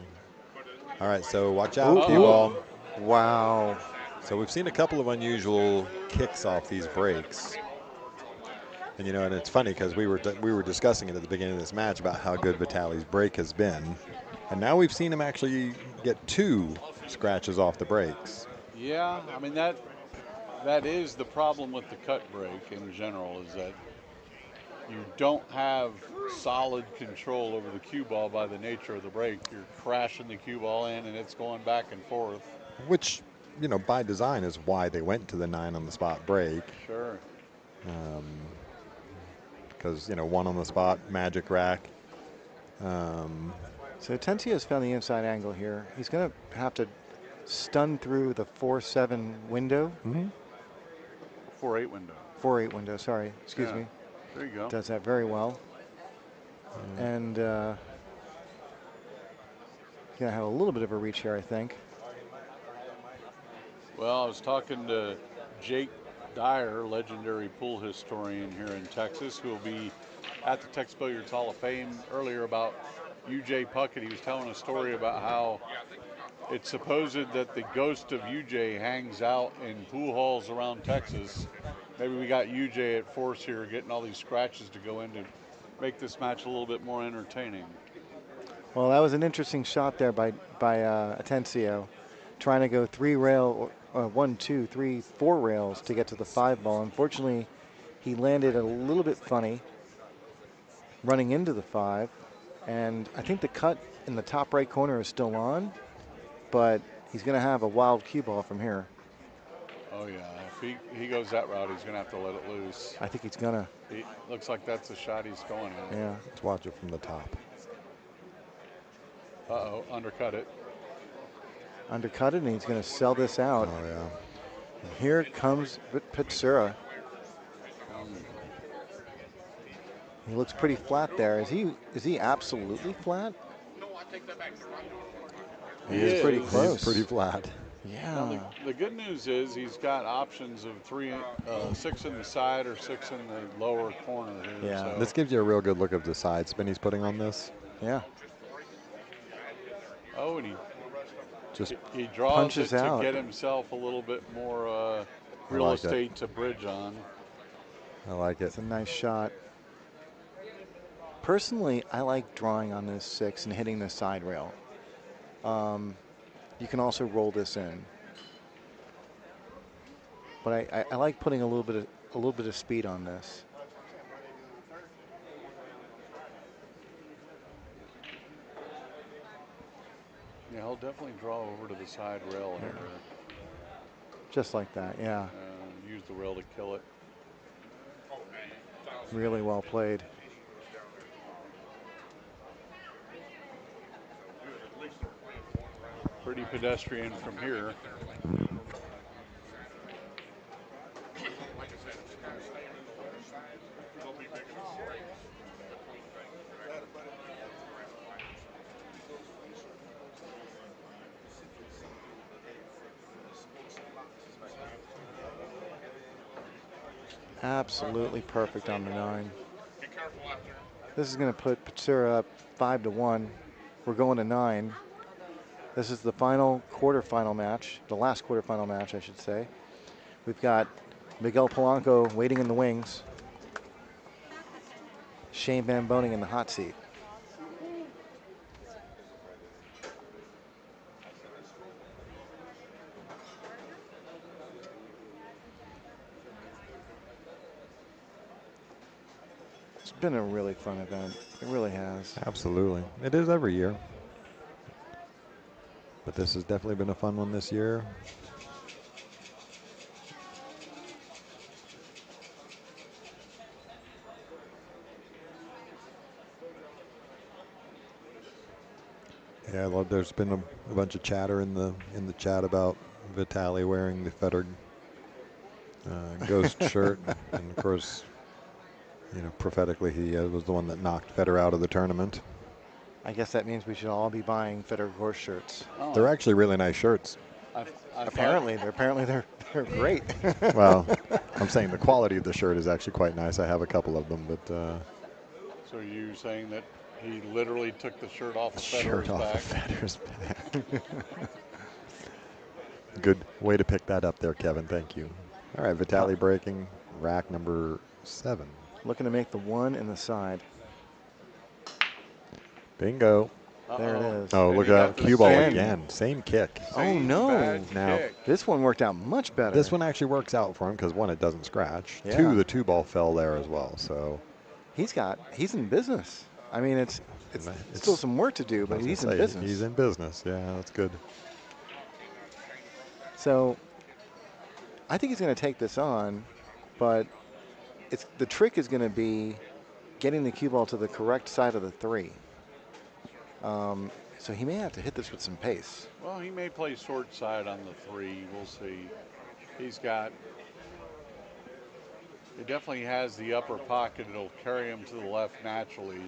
All right, so watch out, T-ball. Wow. So we've seen a couple of unusual kicks off these breaks. And and it's funny because we were discussing it at the beginning of this match about how good Vitaliy's break has been. And now we've seen him actually get 2 scratches off the breaks. Yeah, I mean that is the problem with the cut break in general, is that you don't have solid control over the cue ball by the nature of the break. You're crashing the cue ball in and it's going back and forth. Which, by design is why they went to the 9 on the spot break. Sure. Because, 1 on the spot, magic rack. So Atencio has found the inside angle here. He's going to have to stun through the 4-7 window. 4-8 window. 4-8 window, sorry. Excuse Yeah. me. There you go. Does that very well. And going to have a little bit of a reach here, I think. Well, I was talking to Jake Dyer, legendary pool historian here in Texas, who will be at the Texas Billiards Hall of Fame earlier about UJ Puckett. He was telling a story about how it's supposed that the ghost of UJ hangs out in pool halls around Texas. Maybe we got UJ at force here, getting all these scratches to go in to make this match a little bit more entertaining. Well, that was an interesting shot there by Atencio, trying to go 3 rail, 1, 2, 3, 4 rails to get to the 5 ball. Unfortunately, he landed a little bit funny, running into the 5, and I think the cut in the top right corner is still on, but he's going to have a wild cue ball from here. Oh yeah, if he goes that route, he's going to have to let it loose. I think he's going to. He looks like that's the shot he's going at. Yeah. Let's watch it from the top. Uh-oh, undercut it. Undercut it, and he's going to sell this out. Oh, yeah. And here comes Patsura. He looks pretty flat there. Is he absolutely flat? He is pretty close. He's pretty flat. Yeah. Now, the good news is he's got options of 6 in the side or 6 in the lower corner here. Yeah. So. This gives you a real good look of the side spin he's putting on this. Yeah. Oh, and Just he draws punches it to out. get himself a little bit more real like estate to bridge on. I like it. It's a nice shot. Personally, I like drawing on this 6 and hitting the side rail. You can also roll this in, but I like putting a little bit of speed on this. Yeah, he'll definitely draw over to the side rail here. Just like that, yeah. Use the rail to kill it. Really well played. Pretty pedestrian from here. Absolutely perfect on the 9. This is going to put Patsura up 5-1. We're going to 9. This is the final quarterfinal match, the last quarterfinal match, I should say. We've got Miguel Polanco waiting in the wings. Shane Van Boning in the hot seat. It's been a really fun event. It really has. Absolutely. It is every year. But this has definitely been a fun one this year. Yeah, well, there's been a bunch of chatter in the chat about Vitaliy wearing the Federer ghost shirt, and of course, you know, prophetically, he was the one that knocked Federer out of the tournament. I guess that means we should all be buying Federer ghost shirts. Oh, They're actually really nice shirts. Apparently they're great. Well, I'm saying the quality of the shirt is actually quite nice. I have a couple of them, but So are you saying that he literally took the shirt off of shirt Federer's off back? of Federer's back. Good way to pick that up there, Kevin. Thank you. All right, Vitaliy breaking rack number 7. Looking to make the 1 in the side. Bingo. There it is. Oh, And look he got out. the Cue ball same- again. Same kick. same no. bad Now- kick. This one worked out much better. This one actually works out for him because, 1, it doesn't scratch. Yeah. 2, the 2 ball fell there as well. So he's in business. I mean, it's still some work to do, but he's in business. He's in business. Yeah, that's good. So I think he's going to take this on, but the trick is going to be getting the cue ball to the correct side of the 3. So he may have to hit this with some pace. Well, he may play short side on the 3. We'll see. He definitely has the upper pocket. It'll carry him to the left naturally.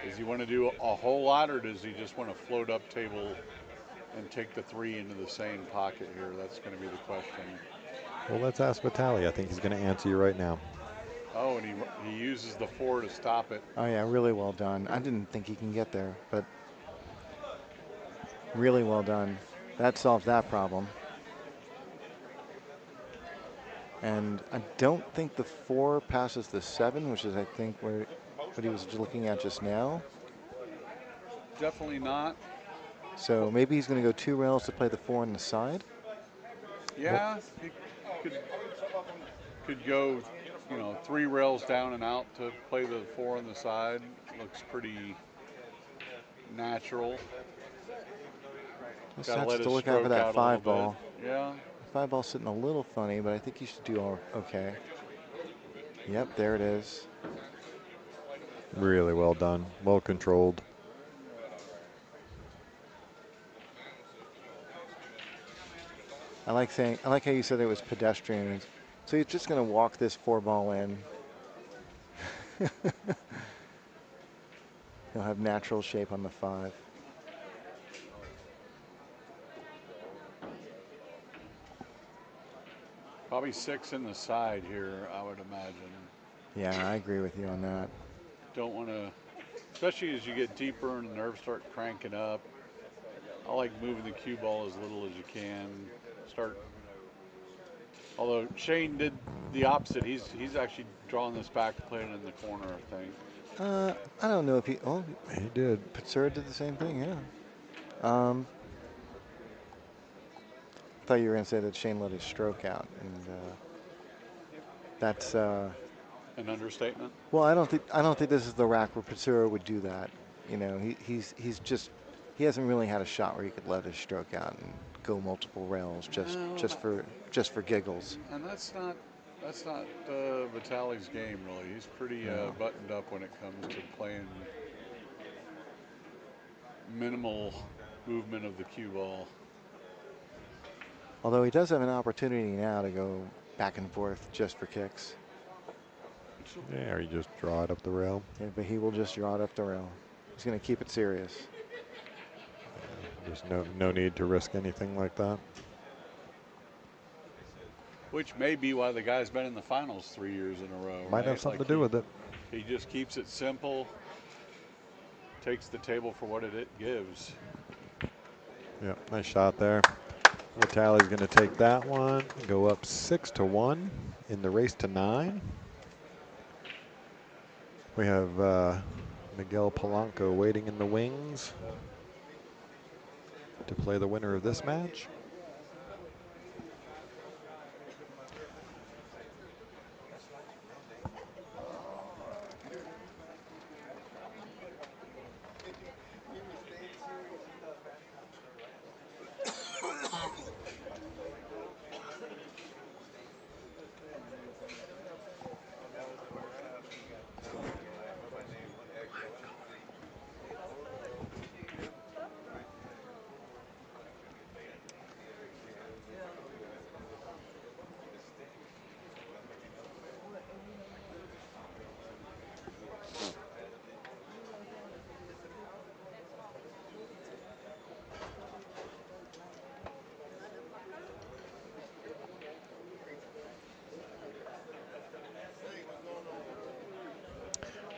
Does he want to do a whole lot, or does he just want to float up table and take the 3 into the same pocket here? That's going to be the question. Well, let's ask Vitaliy. I think he's going to answer you right now. Oh, and he uses the 4 to stop it. Oh, yeah, really well done. I didn't think he can get there, but really well done. That solves that problem. And I don't think the 4 passes the 7, which is, I think, what he was looking at just now. Definitely not. So maybe he's going to go 2 rails to play the 4 on the side. Yeah, he could go, 3 rails down and out to play the 4 on the side. Looks pretty natural. Just Got to has let to his look out for stroke that out a 5 little ball. bit. Yeah. The 5 ball's sitting a little funny, but I think you should do okay. Yep, there it is. Really well done. Well controlled. I like how you said it was pedestrian. So he's just going to walk this 4 ball in. He'll have natural shape on the 5. Probably 6 in the side here, I would imagine. Yeah, I agree with you on that. Don't want to, especially as you get deeper and the nerves start cranking up. I like moving the cue ball as little as you can. Although Shane did the opposite. He's actually drawing this back to play it in the corner, I think. I don't know if he did. Patsura did the same thing, yeah. I thought you were going to say that Shane let his stroke out, and that's an understatement. Well, I don't think this is the rack where Patsura would do that. You know, he hasn't really had a shot where he could let his stroke out and go multiple rails just for giggles. And that's not Vitaliy's game, really. He's pretty buttoned up when it comes to playing minimal movement of the cue ball. Although he does have an opportunity now to go back and forth just for kicks. Yeah, or you just draw it up the rail. Yeah, but he will just draw it up the rail. He's going to keep it serious. There's no need to risk anything like that. Which may be why the guy's been in the finals 3 years in a row. Might have something to do with it. He just keeps it simple, takes the table for what it gives. Yeah, nice shot there. Vitaliy's going to take that one, go up 6-1 in the race to 9. We have Miguel Polanco waiting in the wings to play the winner of this match.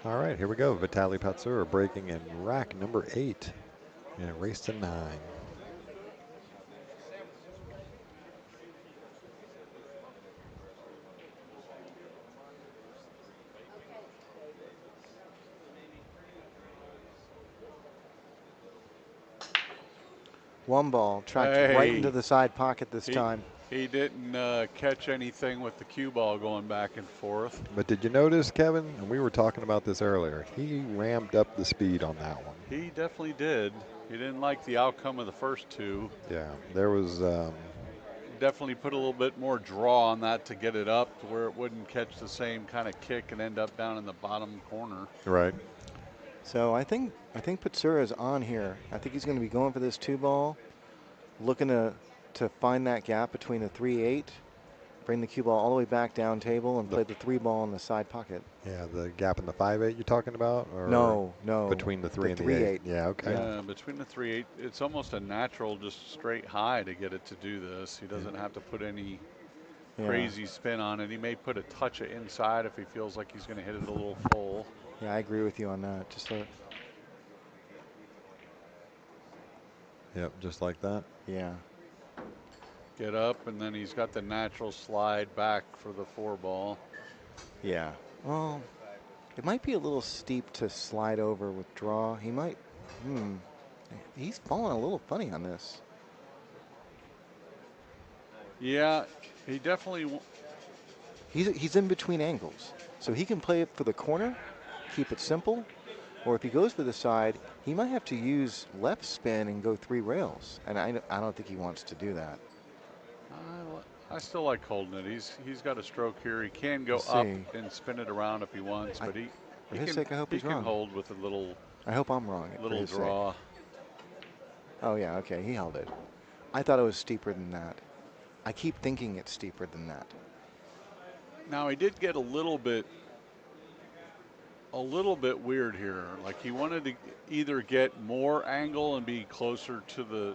All right, here we go. Vitaliy Patsura breaking in rack number 8 in a race to 9. One ball tracked right into the side pocket this time. He didn't catch anything with the cue ball going back and forth. But did you notice, Kevin, and we were talking about this earlier, he ramped up the speed on that one. He definitely did. He didn't like the outcome of the first 2. Yeah, there was... definitely put a little bit more draw on that to get it up to where it wouldn't catch the same kind of kick and end up down in the bottom corner. Right. So I think Patsura is on here. I think he's going to be going for this 2-ball, looking to find that gap between the 3-8, bring the cue ball all the way back down table, and play the 3-ball in the side pocket. Yeah, the gap in the 5-8 you're talking about, or No, between the 3 and the 3-8. 8. Yeah, okay. Yeah. Between the 3-8, it's almost a natural, just straight high to get it to do this. He doesn't have to put any crazy spin on it. He may put a touch of inside if he feels like he's going to hit it a little full. Yeah, I agree with you on that. Yep, just like that. Yeah. Get up, and then he's got the natural slide back for the 4-ball. Yeah. Well, it might be a little steep to slide over with draw. He might. He's falling a little funny on this. Yeah, he definitely. He's in between angles, so he can play it for the corner, keep it simple, or if he goes for the side, he might have to use left spin and go 3 rails, and I don't think he wants to do that. I still like holding it. He's got a stroke here. He can go up and spin it around if he wants, but for his sake, I hope he's wrong. Hold with a little. I hope I'm wrong. Little draw. Oh yeah, okay, he held it. I thought it was steeper than that. I keep thinking it's steeper than that. Now he did get a little bit weird here. Like he wanted to either get more angle and be closer to the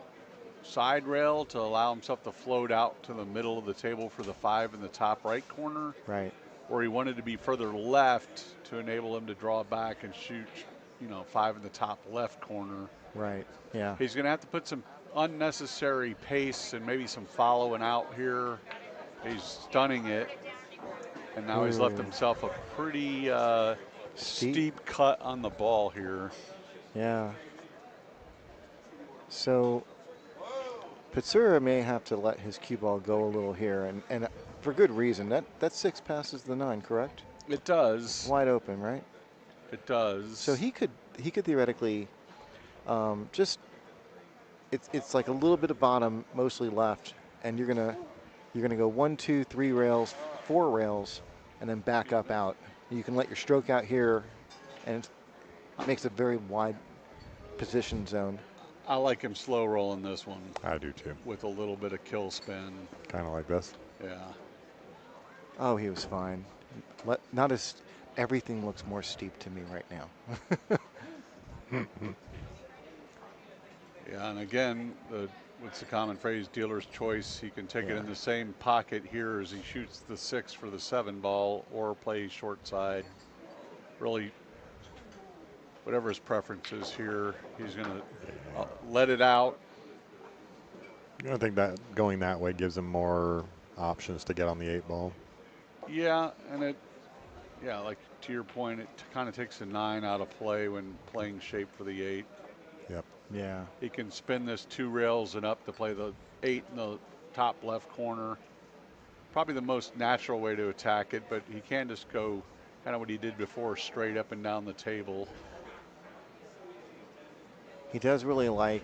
side rail to allow himself to float out to the middle of the table for the 5 in the top right corner. Right. Or he wanted to be further left to enable him to draw back and shoot, 5 in the top left corner. Right, yeah. He's going to have to put some unnecessary pace and maybe some following out here. He's stunning it. And now he's left himself a pretty steep cut on the ball here. Yeah. So Patsura may have to let his cue ball go a little here, and for good reason. That 6 passes the 9, correct? It does. Wide open, right? It does. So he could theoretically it's like a little bit of bottom, mostly left, and you're gonna go 1, 2, 3 rails, 4 rails, and then back up out. You can let your stroke out here, and it makes a very wide position zone. I like him slow rolling this one. I do too. With a little bit of kill spin. Kind of like this. Yeah. Oh, he was fine. Not as everything looks more steep to me right now. Yeah, and again, what's the common phrase? Dealer's choice. He can take it in the same pocket here as he shoots the 6 for the 7-ball, or play short side. Really, whatever his preference is here, he's going to let it out. I think that going that way gives him more options to get on the 8-ball. Yeah, and like to your point, it kind of takes the 9 out of play when playing shape for the 8. Yep. Yeah. He can spin this 2 rails and up to play the 8 in the top left corner. Probably the most natural way to attack it, but he can just go kind of what he did before, straight up and down the table. He does really like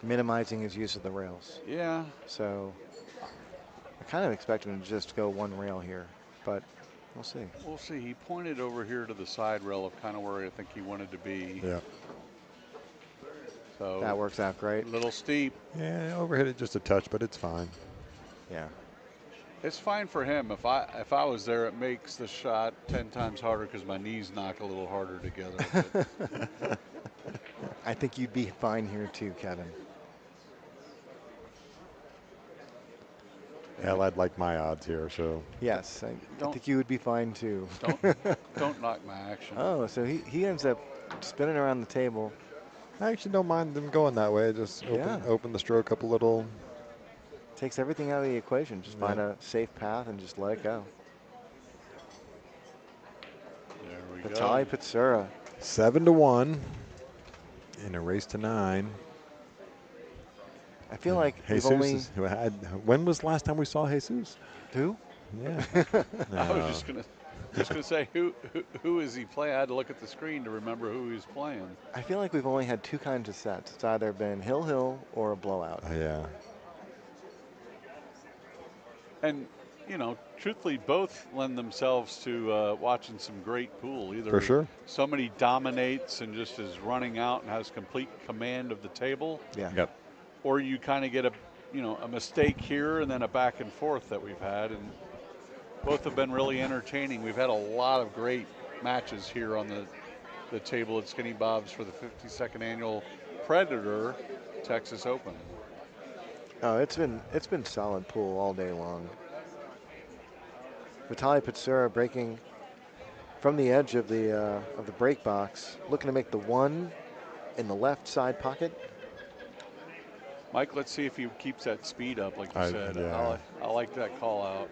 minimizing his use of the rails. Yeah. So I kind of expect him to just go 1 rail here, but we'll see. We'll see. He pointed over here to the side rail of kind of where I think he wanted to be. Yeah. So that works out great. A little steep. Yeah, overhit it just a touch, but it's fine. Yeah. It's fine for him. If I was there, it makes the shot 10 times harder because my knees knock a little harder together. I think you'd be fine here too, Kevin. Hell, I'd like my odds here, so. Yes, I think you would be fine too. Don't knock my action. Oh, so he ends up spinning around the table. I actually don't mind them going that way. Just open the stroke up a little. Takes everything out of the equation. Just find a safe path and just let it go. There we go. Vitaliy Patsura. 7-1 in a race to 9. I feel like Jesus when was the last time we saw Jesus? Who? Yeah. I was just gonna say who is he playing? I had to look at the screen to remember who he was playing. I feel like we've only had 2 kinds of sets. It's either been hill or a blowout. Yeah. And you know, truthfully, both lend themselves to watching some great pool. Either For sure. somebody dominates and just is running out and has complete command of the table, Yeah. Yep. or you kind of get a, you know, a mistake here and then a back and forth that we've had, and both have been really entertaining. We've had a lot of great matches here on the table at Skinny Bob's for the 52nd annual Predator Texas Open. Oh, it's been solid pool all day long. Vitaliy Patsura breaking from the edge of the break box, looking to make the one in the left side pocket. Mike, let's see if he keeps that speed up, like you said. Yeah. I like that call out.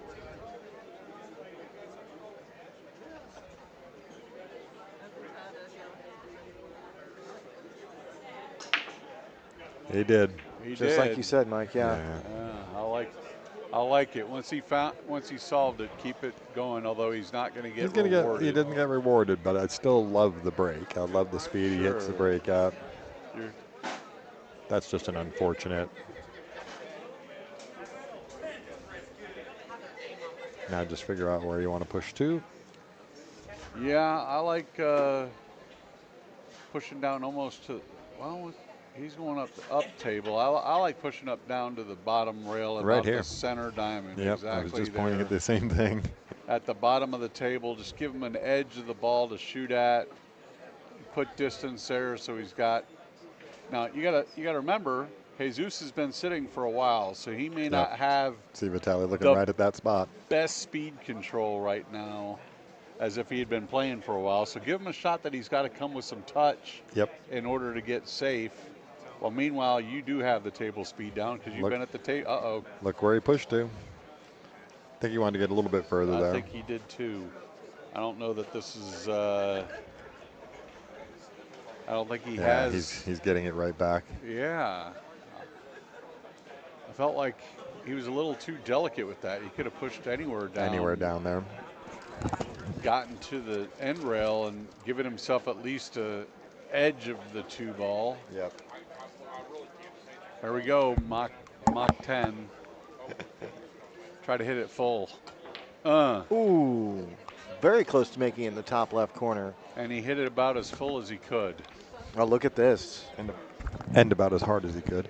He did. He Just did. like you said, Mike. Yeah. I like it. Once he solved it, keep it going. Although he's not going to get rewarded. He didn't get rewarded, but I still love the break. I love the speed he hits the break up. That's just an unfortunate. Now just figure out where you want to push to. Yeah, I like pushing down almost to, well, he's going up table. I like pushing up down to the bottom rail and Right about here. the center diamond. Yep, Exactly. I was just there. pointing at the same thing. At the bottom of the table, just give him an edge of the ball to shoot at. Put distance there, so he's got. Now you gotta remember, Jesus has been sitting for a while, so he may not have. See Vitaliy looking right at that spot. Best speed control right now, as if he had been playing for a while. So give him a shot that he's got to come with some touch. Yep. In order to get safe. Well, meanwhile, you do have the table speed down because you've been at the table. Uh-oh. Look where he pushed to. I think he wanted to get a little bit further there. I think he did too. I don't know that this is. I don't think he has. He's getting it right back. Yeah. I felt like he was a little too delicate with that. He could have pushed anywhere down. Anywhere down there. Gotten to the end rail and given himself at least a edge of the 2 ball. Yep. There we go, Mach 10. Try to hit it full. Ooh, very close to making it in the top left corner. And he hit it about as full as he could. Oh, look at this. And about as hard as he could.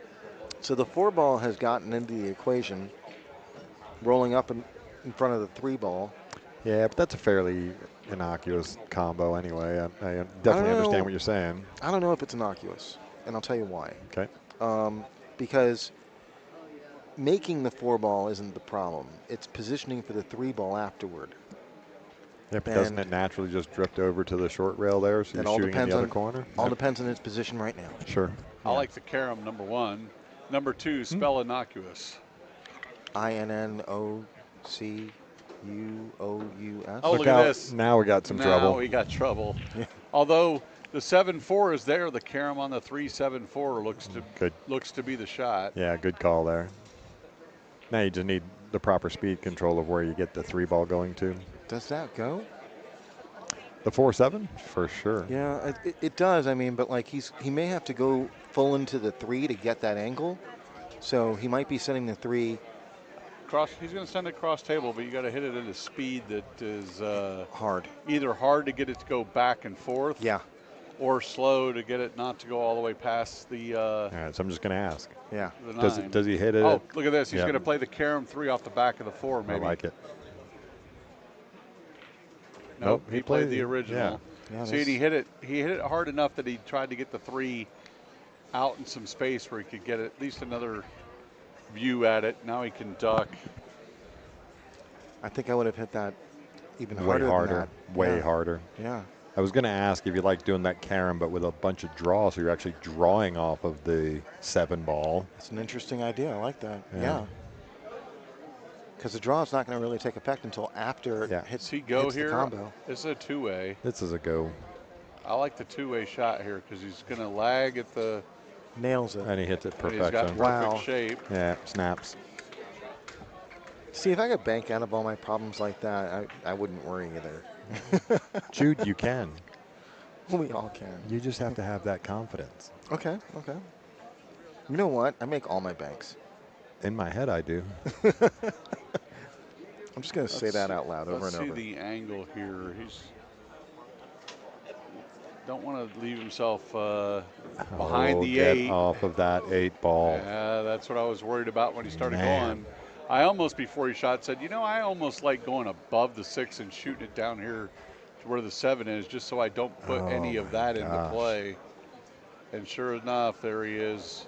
So the 4 ball has gotten into the equation, rolling up in front of the 3 ball. Yeah, but that's a fairly innocuous combo anyway. I definitely understand what you're saying. I don't know if it's innocuous, and I'll tell you why. Okay. Because making the 4 ball isn't the problem. It's positioning for the 3 ball afterward. Yeah, but doesn't it naturally just drift over to the short rail there, so you're shooting in the other corner? All depends on its position right now. Sure. I like the carom, number 1. Number 2, spell innocuous. INNOCUOUS. Oh, look at this. Now we got some trouble. Now we got trouble. Although the 7-4 is there, the carom on the 3-7-4 looks to be the shot. Yeah, good call there. Now you just need the proper speed control of where you get the 3 ball going to. Does that go? The 4-7? For sure. Yeah, it does. I mean, but like he may have to go full into the 3 to get that angle. So he might be sending the 3. He's going to send it cross table, but you got to hit it at a speed that is hard. Either hard to get it to go back and forth. Yeah. Or slow to get it not to go all the way past the. All right, so I'm just going to ask. Yeah. Does he hit it? Oh, look at this. He's going to play the carom 3 off the back of the 4, maybe. I like it. Nope, he played the original. Yeah, see, he hit it hard enough that he tried to get the 3 out in some space where he could get at least another view at it. Now he can duck. I think I would have hit that even way harder. Way harder. Yeah. I was going to ask if you like doing that carom, but with a bunch of draws, so you're actually drawing off of the 7 ball. That's an interesting idea. I like that. Yeah. Because the draw is not going to really take effect until after it hits the combo. This is a 2-way. This is a go. I like the 2-way shot here because he's going to lag at the. Nails it. And he hits it perfection. He's got perfect shape. Yeah, snaps. See, if I could bank out of all my problems like that, I wouldn't worry either. Jude, you can. We all can. You just have to have that confidence. Okay. You know what? I make all my banks. In my head, I do. I'm just going to say that out loud over and Let's over. see the angle here. He's don't want to leave himself behind the get 8. off of that 8 ball. Yeah, that's what I was worried about when he started Man. going. I almost, before he shot, said, you know, I almost like going above the 6 and shooting it down here to where the 7 is, just so I don't put any of that into play. And sure enough, there he is.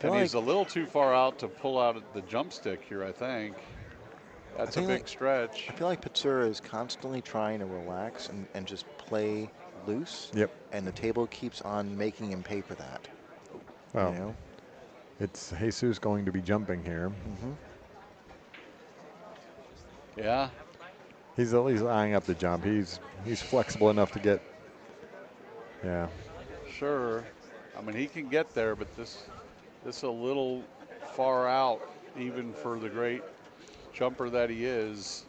And he's a little too far out to pull out the jump stick here, I think. That's a big stretch. I feel like Patsura is constantly trying to relax and just play loose. Yep. And the table keeps on making him pay for that. Well, you know? it's Jesus going to be jumping here. Mm-hmm. Yeah. He's at least eyeing up the jump. He's flexible enough to get. Yeah. Sure. I mean, he can get there, but this is a little far out, even for the great jumper that he is.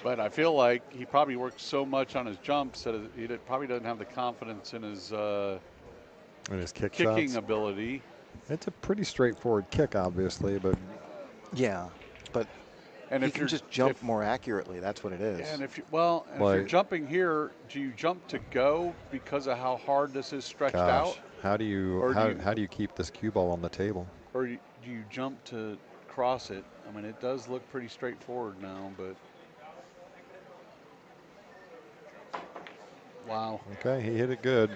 But I feel like he probably worked so much on his jumps that he probably doesn't have the confidence in his kicking shots. ability. It's a pretty straightforward kick, obviously, but yeah, but and he can just jump more accurately. That's what it is. And if you're jumping here, do you jump to go because of how hard this is stretched out? How do you keep this cue ball on the table? Or do you jump to cross it? I mean, it does look pretty straightforward now, but. Wow. Okay, he hit it good.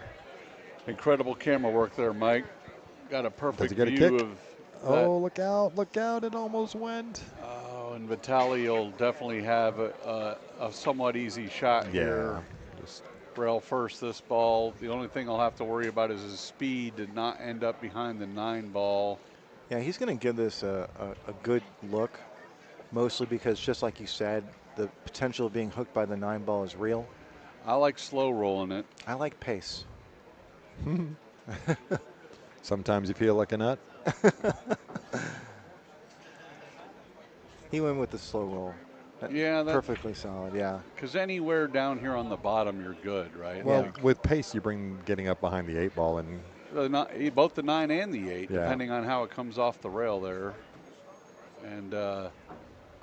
Incredible camera work there, Mike. Got a perfect view of. Oh, look out! Look out! It almost went. Oh, and Vitaliy will definitely have a somewhat easy shot here. Just rail first this ball. The only thing I'll have to worry about is his speed to not end up behind the 9 ball. Yeah, he's going to give this a good look, mostly because, just like you said, the potential of being hooked by the 9 ball is real. I like slow rolling it. I like pace. Sometimes you feel like a nut. He went with the slow roll. Yeah, that's perfectly solid. Yeah. Because anywhere down here on the bottom, you're good, right? Well, with pace, you bring getting up behind the 8 ball and both the 9 and the 8, depending on how it comes off the rail there. And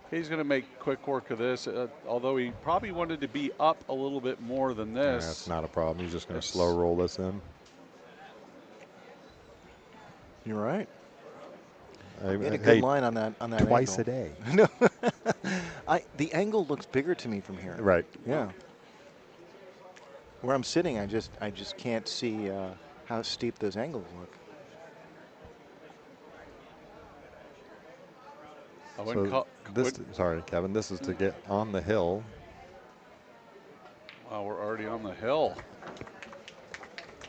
he's going to make quick work of this, although he probably wanted to be up a little bit more than this. That's not a problem. He's just going to slow roll this in. You're right. He had a good hey, line on that twice angle. a day. No, the angle looks bigger to me from here. Right. Yeah. Where I'm sitting, I just can't see how steep those angles look. Sorry, Kevin. This is to get on the hill. Wow, we're already on the hill.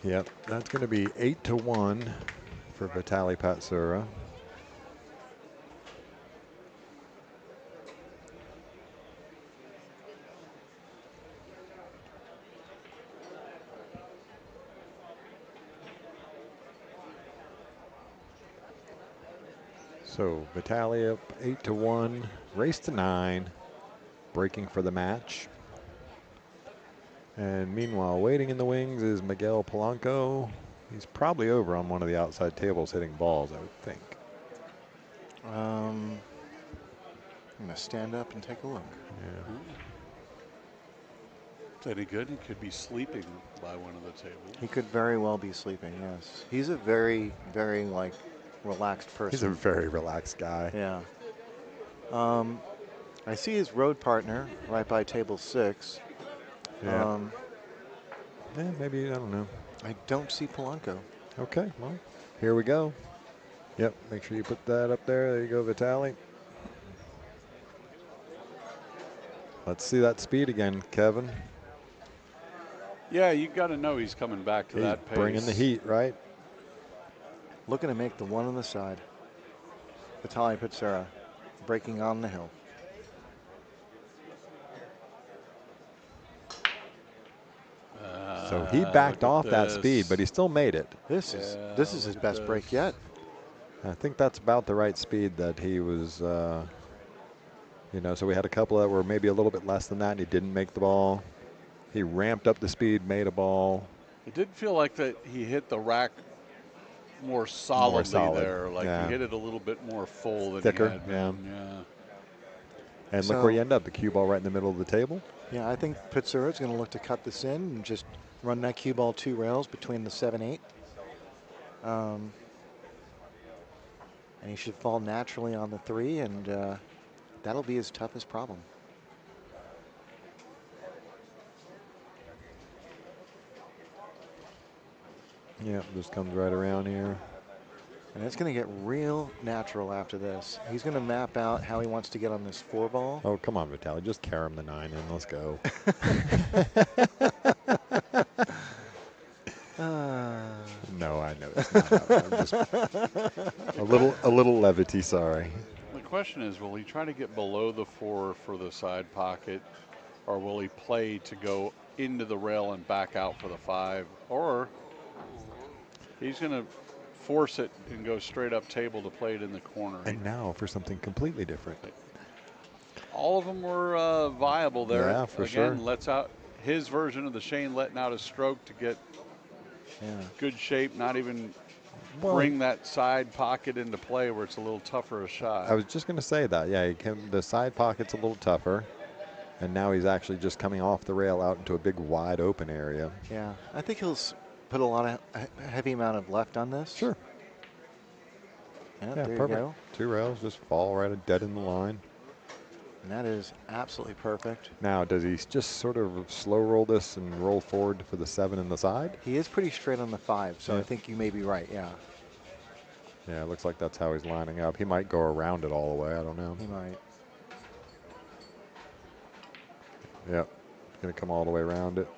Yep, that's going to be 8-1 for Vitaliy Patsura. So Vitaliy up 8-1, race to 9, breaking for the match. And meanwhile, waiting in the wings is Miguel Polanco. He's probably over on one of the outside tables hitting balls, I would think. I'm going to stand up and take a look. Yeah. Is that any good? He could be sleeping by one of the tables. He could very well be sleeping, yes. He's a very, very, relaxed person. He's a very relaxed guy. Yeah. I see his road partner right by table 6. Yeah. Maybe, I don't know. I don't see Polanco. Okay, well, here we go. Yep, make sure you put that up there. There you go, Vitaliy. Let's see that speed again, Kevin. Yeah, you got to know he's coming back to that pace. Bringing the heat, right? Looking to make the one on the side. Vitaliy Patsura breaking on the hill. So he backed off that speed, but he still made it. This is his best break yet. I think that's about the right speed that he was, so we had a couple that were maybe a little bit less than that, and he didn't make the ball. He ramped up the speed, made a ball. It did feel like that he hit the rack more solidly there. Like he hit it a little bit more full than thicker, he had been. Yeah. And look where you end up, the cue ball right in the middle of the table. Yeah, I think Patsura is going to look to cut this in and just run that cue ball 2 rails between the 7-8. And he should fall naturally on the 3, and that'll be his toughest problem. Yeah, just comes right around here. And it's going to get real natural after this. He's going to map out how he wants to get on this 4 ball. Oh, come on, Vitaliy. Just carry him the 9 in. Let's go. No, I know it's not. I'm just a little levity, sorry. The question is, will he try to get below the 4 for the side pocket, or will he play to go into the rail and back out for the 5? Or he's going to force it and go straight up table to play it in the corner. And now for something completely different. All of them were viable there. Yeah, for Again, sure. lets out his version of the Shane letting out a stroke to get good shape, not even bring that side pocket into play where it's a little tougher a shot. I was just going to say that. Yeah, the side pocket's a little tougher. And now he's actually just coming off the rail out into a big wide open area. Yeah, I think he'll put a lot of heavy amount of left on this. Sure. Yeah, Yeah, there perfect. you go. 2 rails just fall right dead in the line. And that is absolutely perfect. Now, does he just sort of slow roll this and roll forward for the 7 in the side? He is pretty straight on the 5, so I think you may be right, yeah. Yeah, it looks like that's how he's lining up. He might go around it all the way. I don't know. He might. Yep. Going to come all the way around it.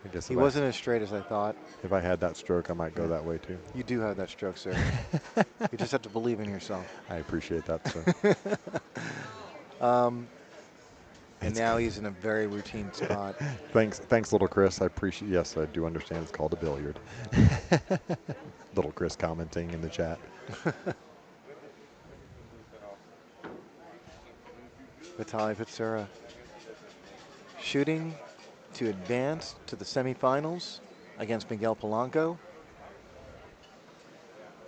I guess He wasn't as straight as I thought. If I had that stroke, I might go that way too. You do have that stroke, sir. You just have to believe in yourself. I appreciate that, sir. And now he's in a very routine spot. Thanks, little Chris. I appreciate. Yes, I do understand. It's called a billiard. Little Chris commenting in the chat. Vitaliy Patsura shooting to advance to the semifinals against Miguel Polanco.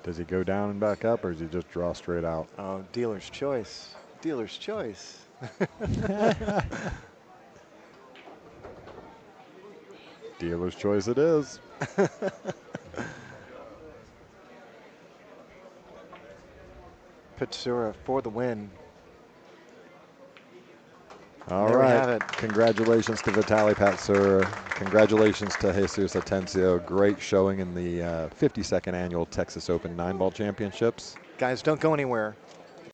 Does he go down and back up, or does he just draw straight out? Oh, dealer's choice. Dealer's choice. Dealer's choice it is. Patsura for the win. All There we have right. it. Congratulations to Vitaliy Patsura. Congratulations to Jesus Atencio. Great showing in the 52nd annual Texas Open 9-ball championships. Guys, don't go anywhere.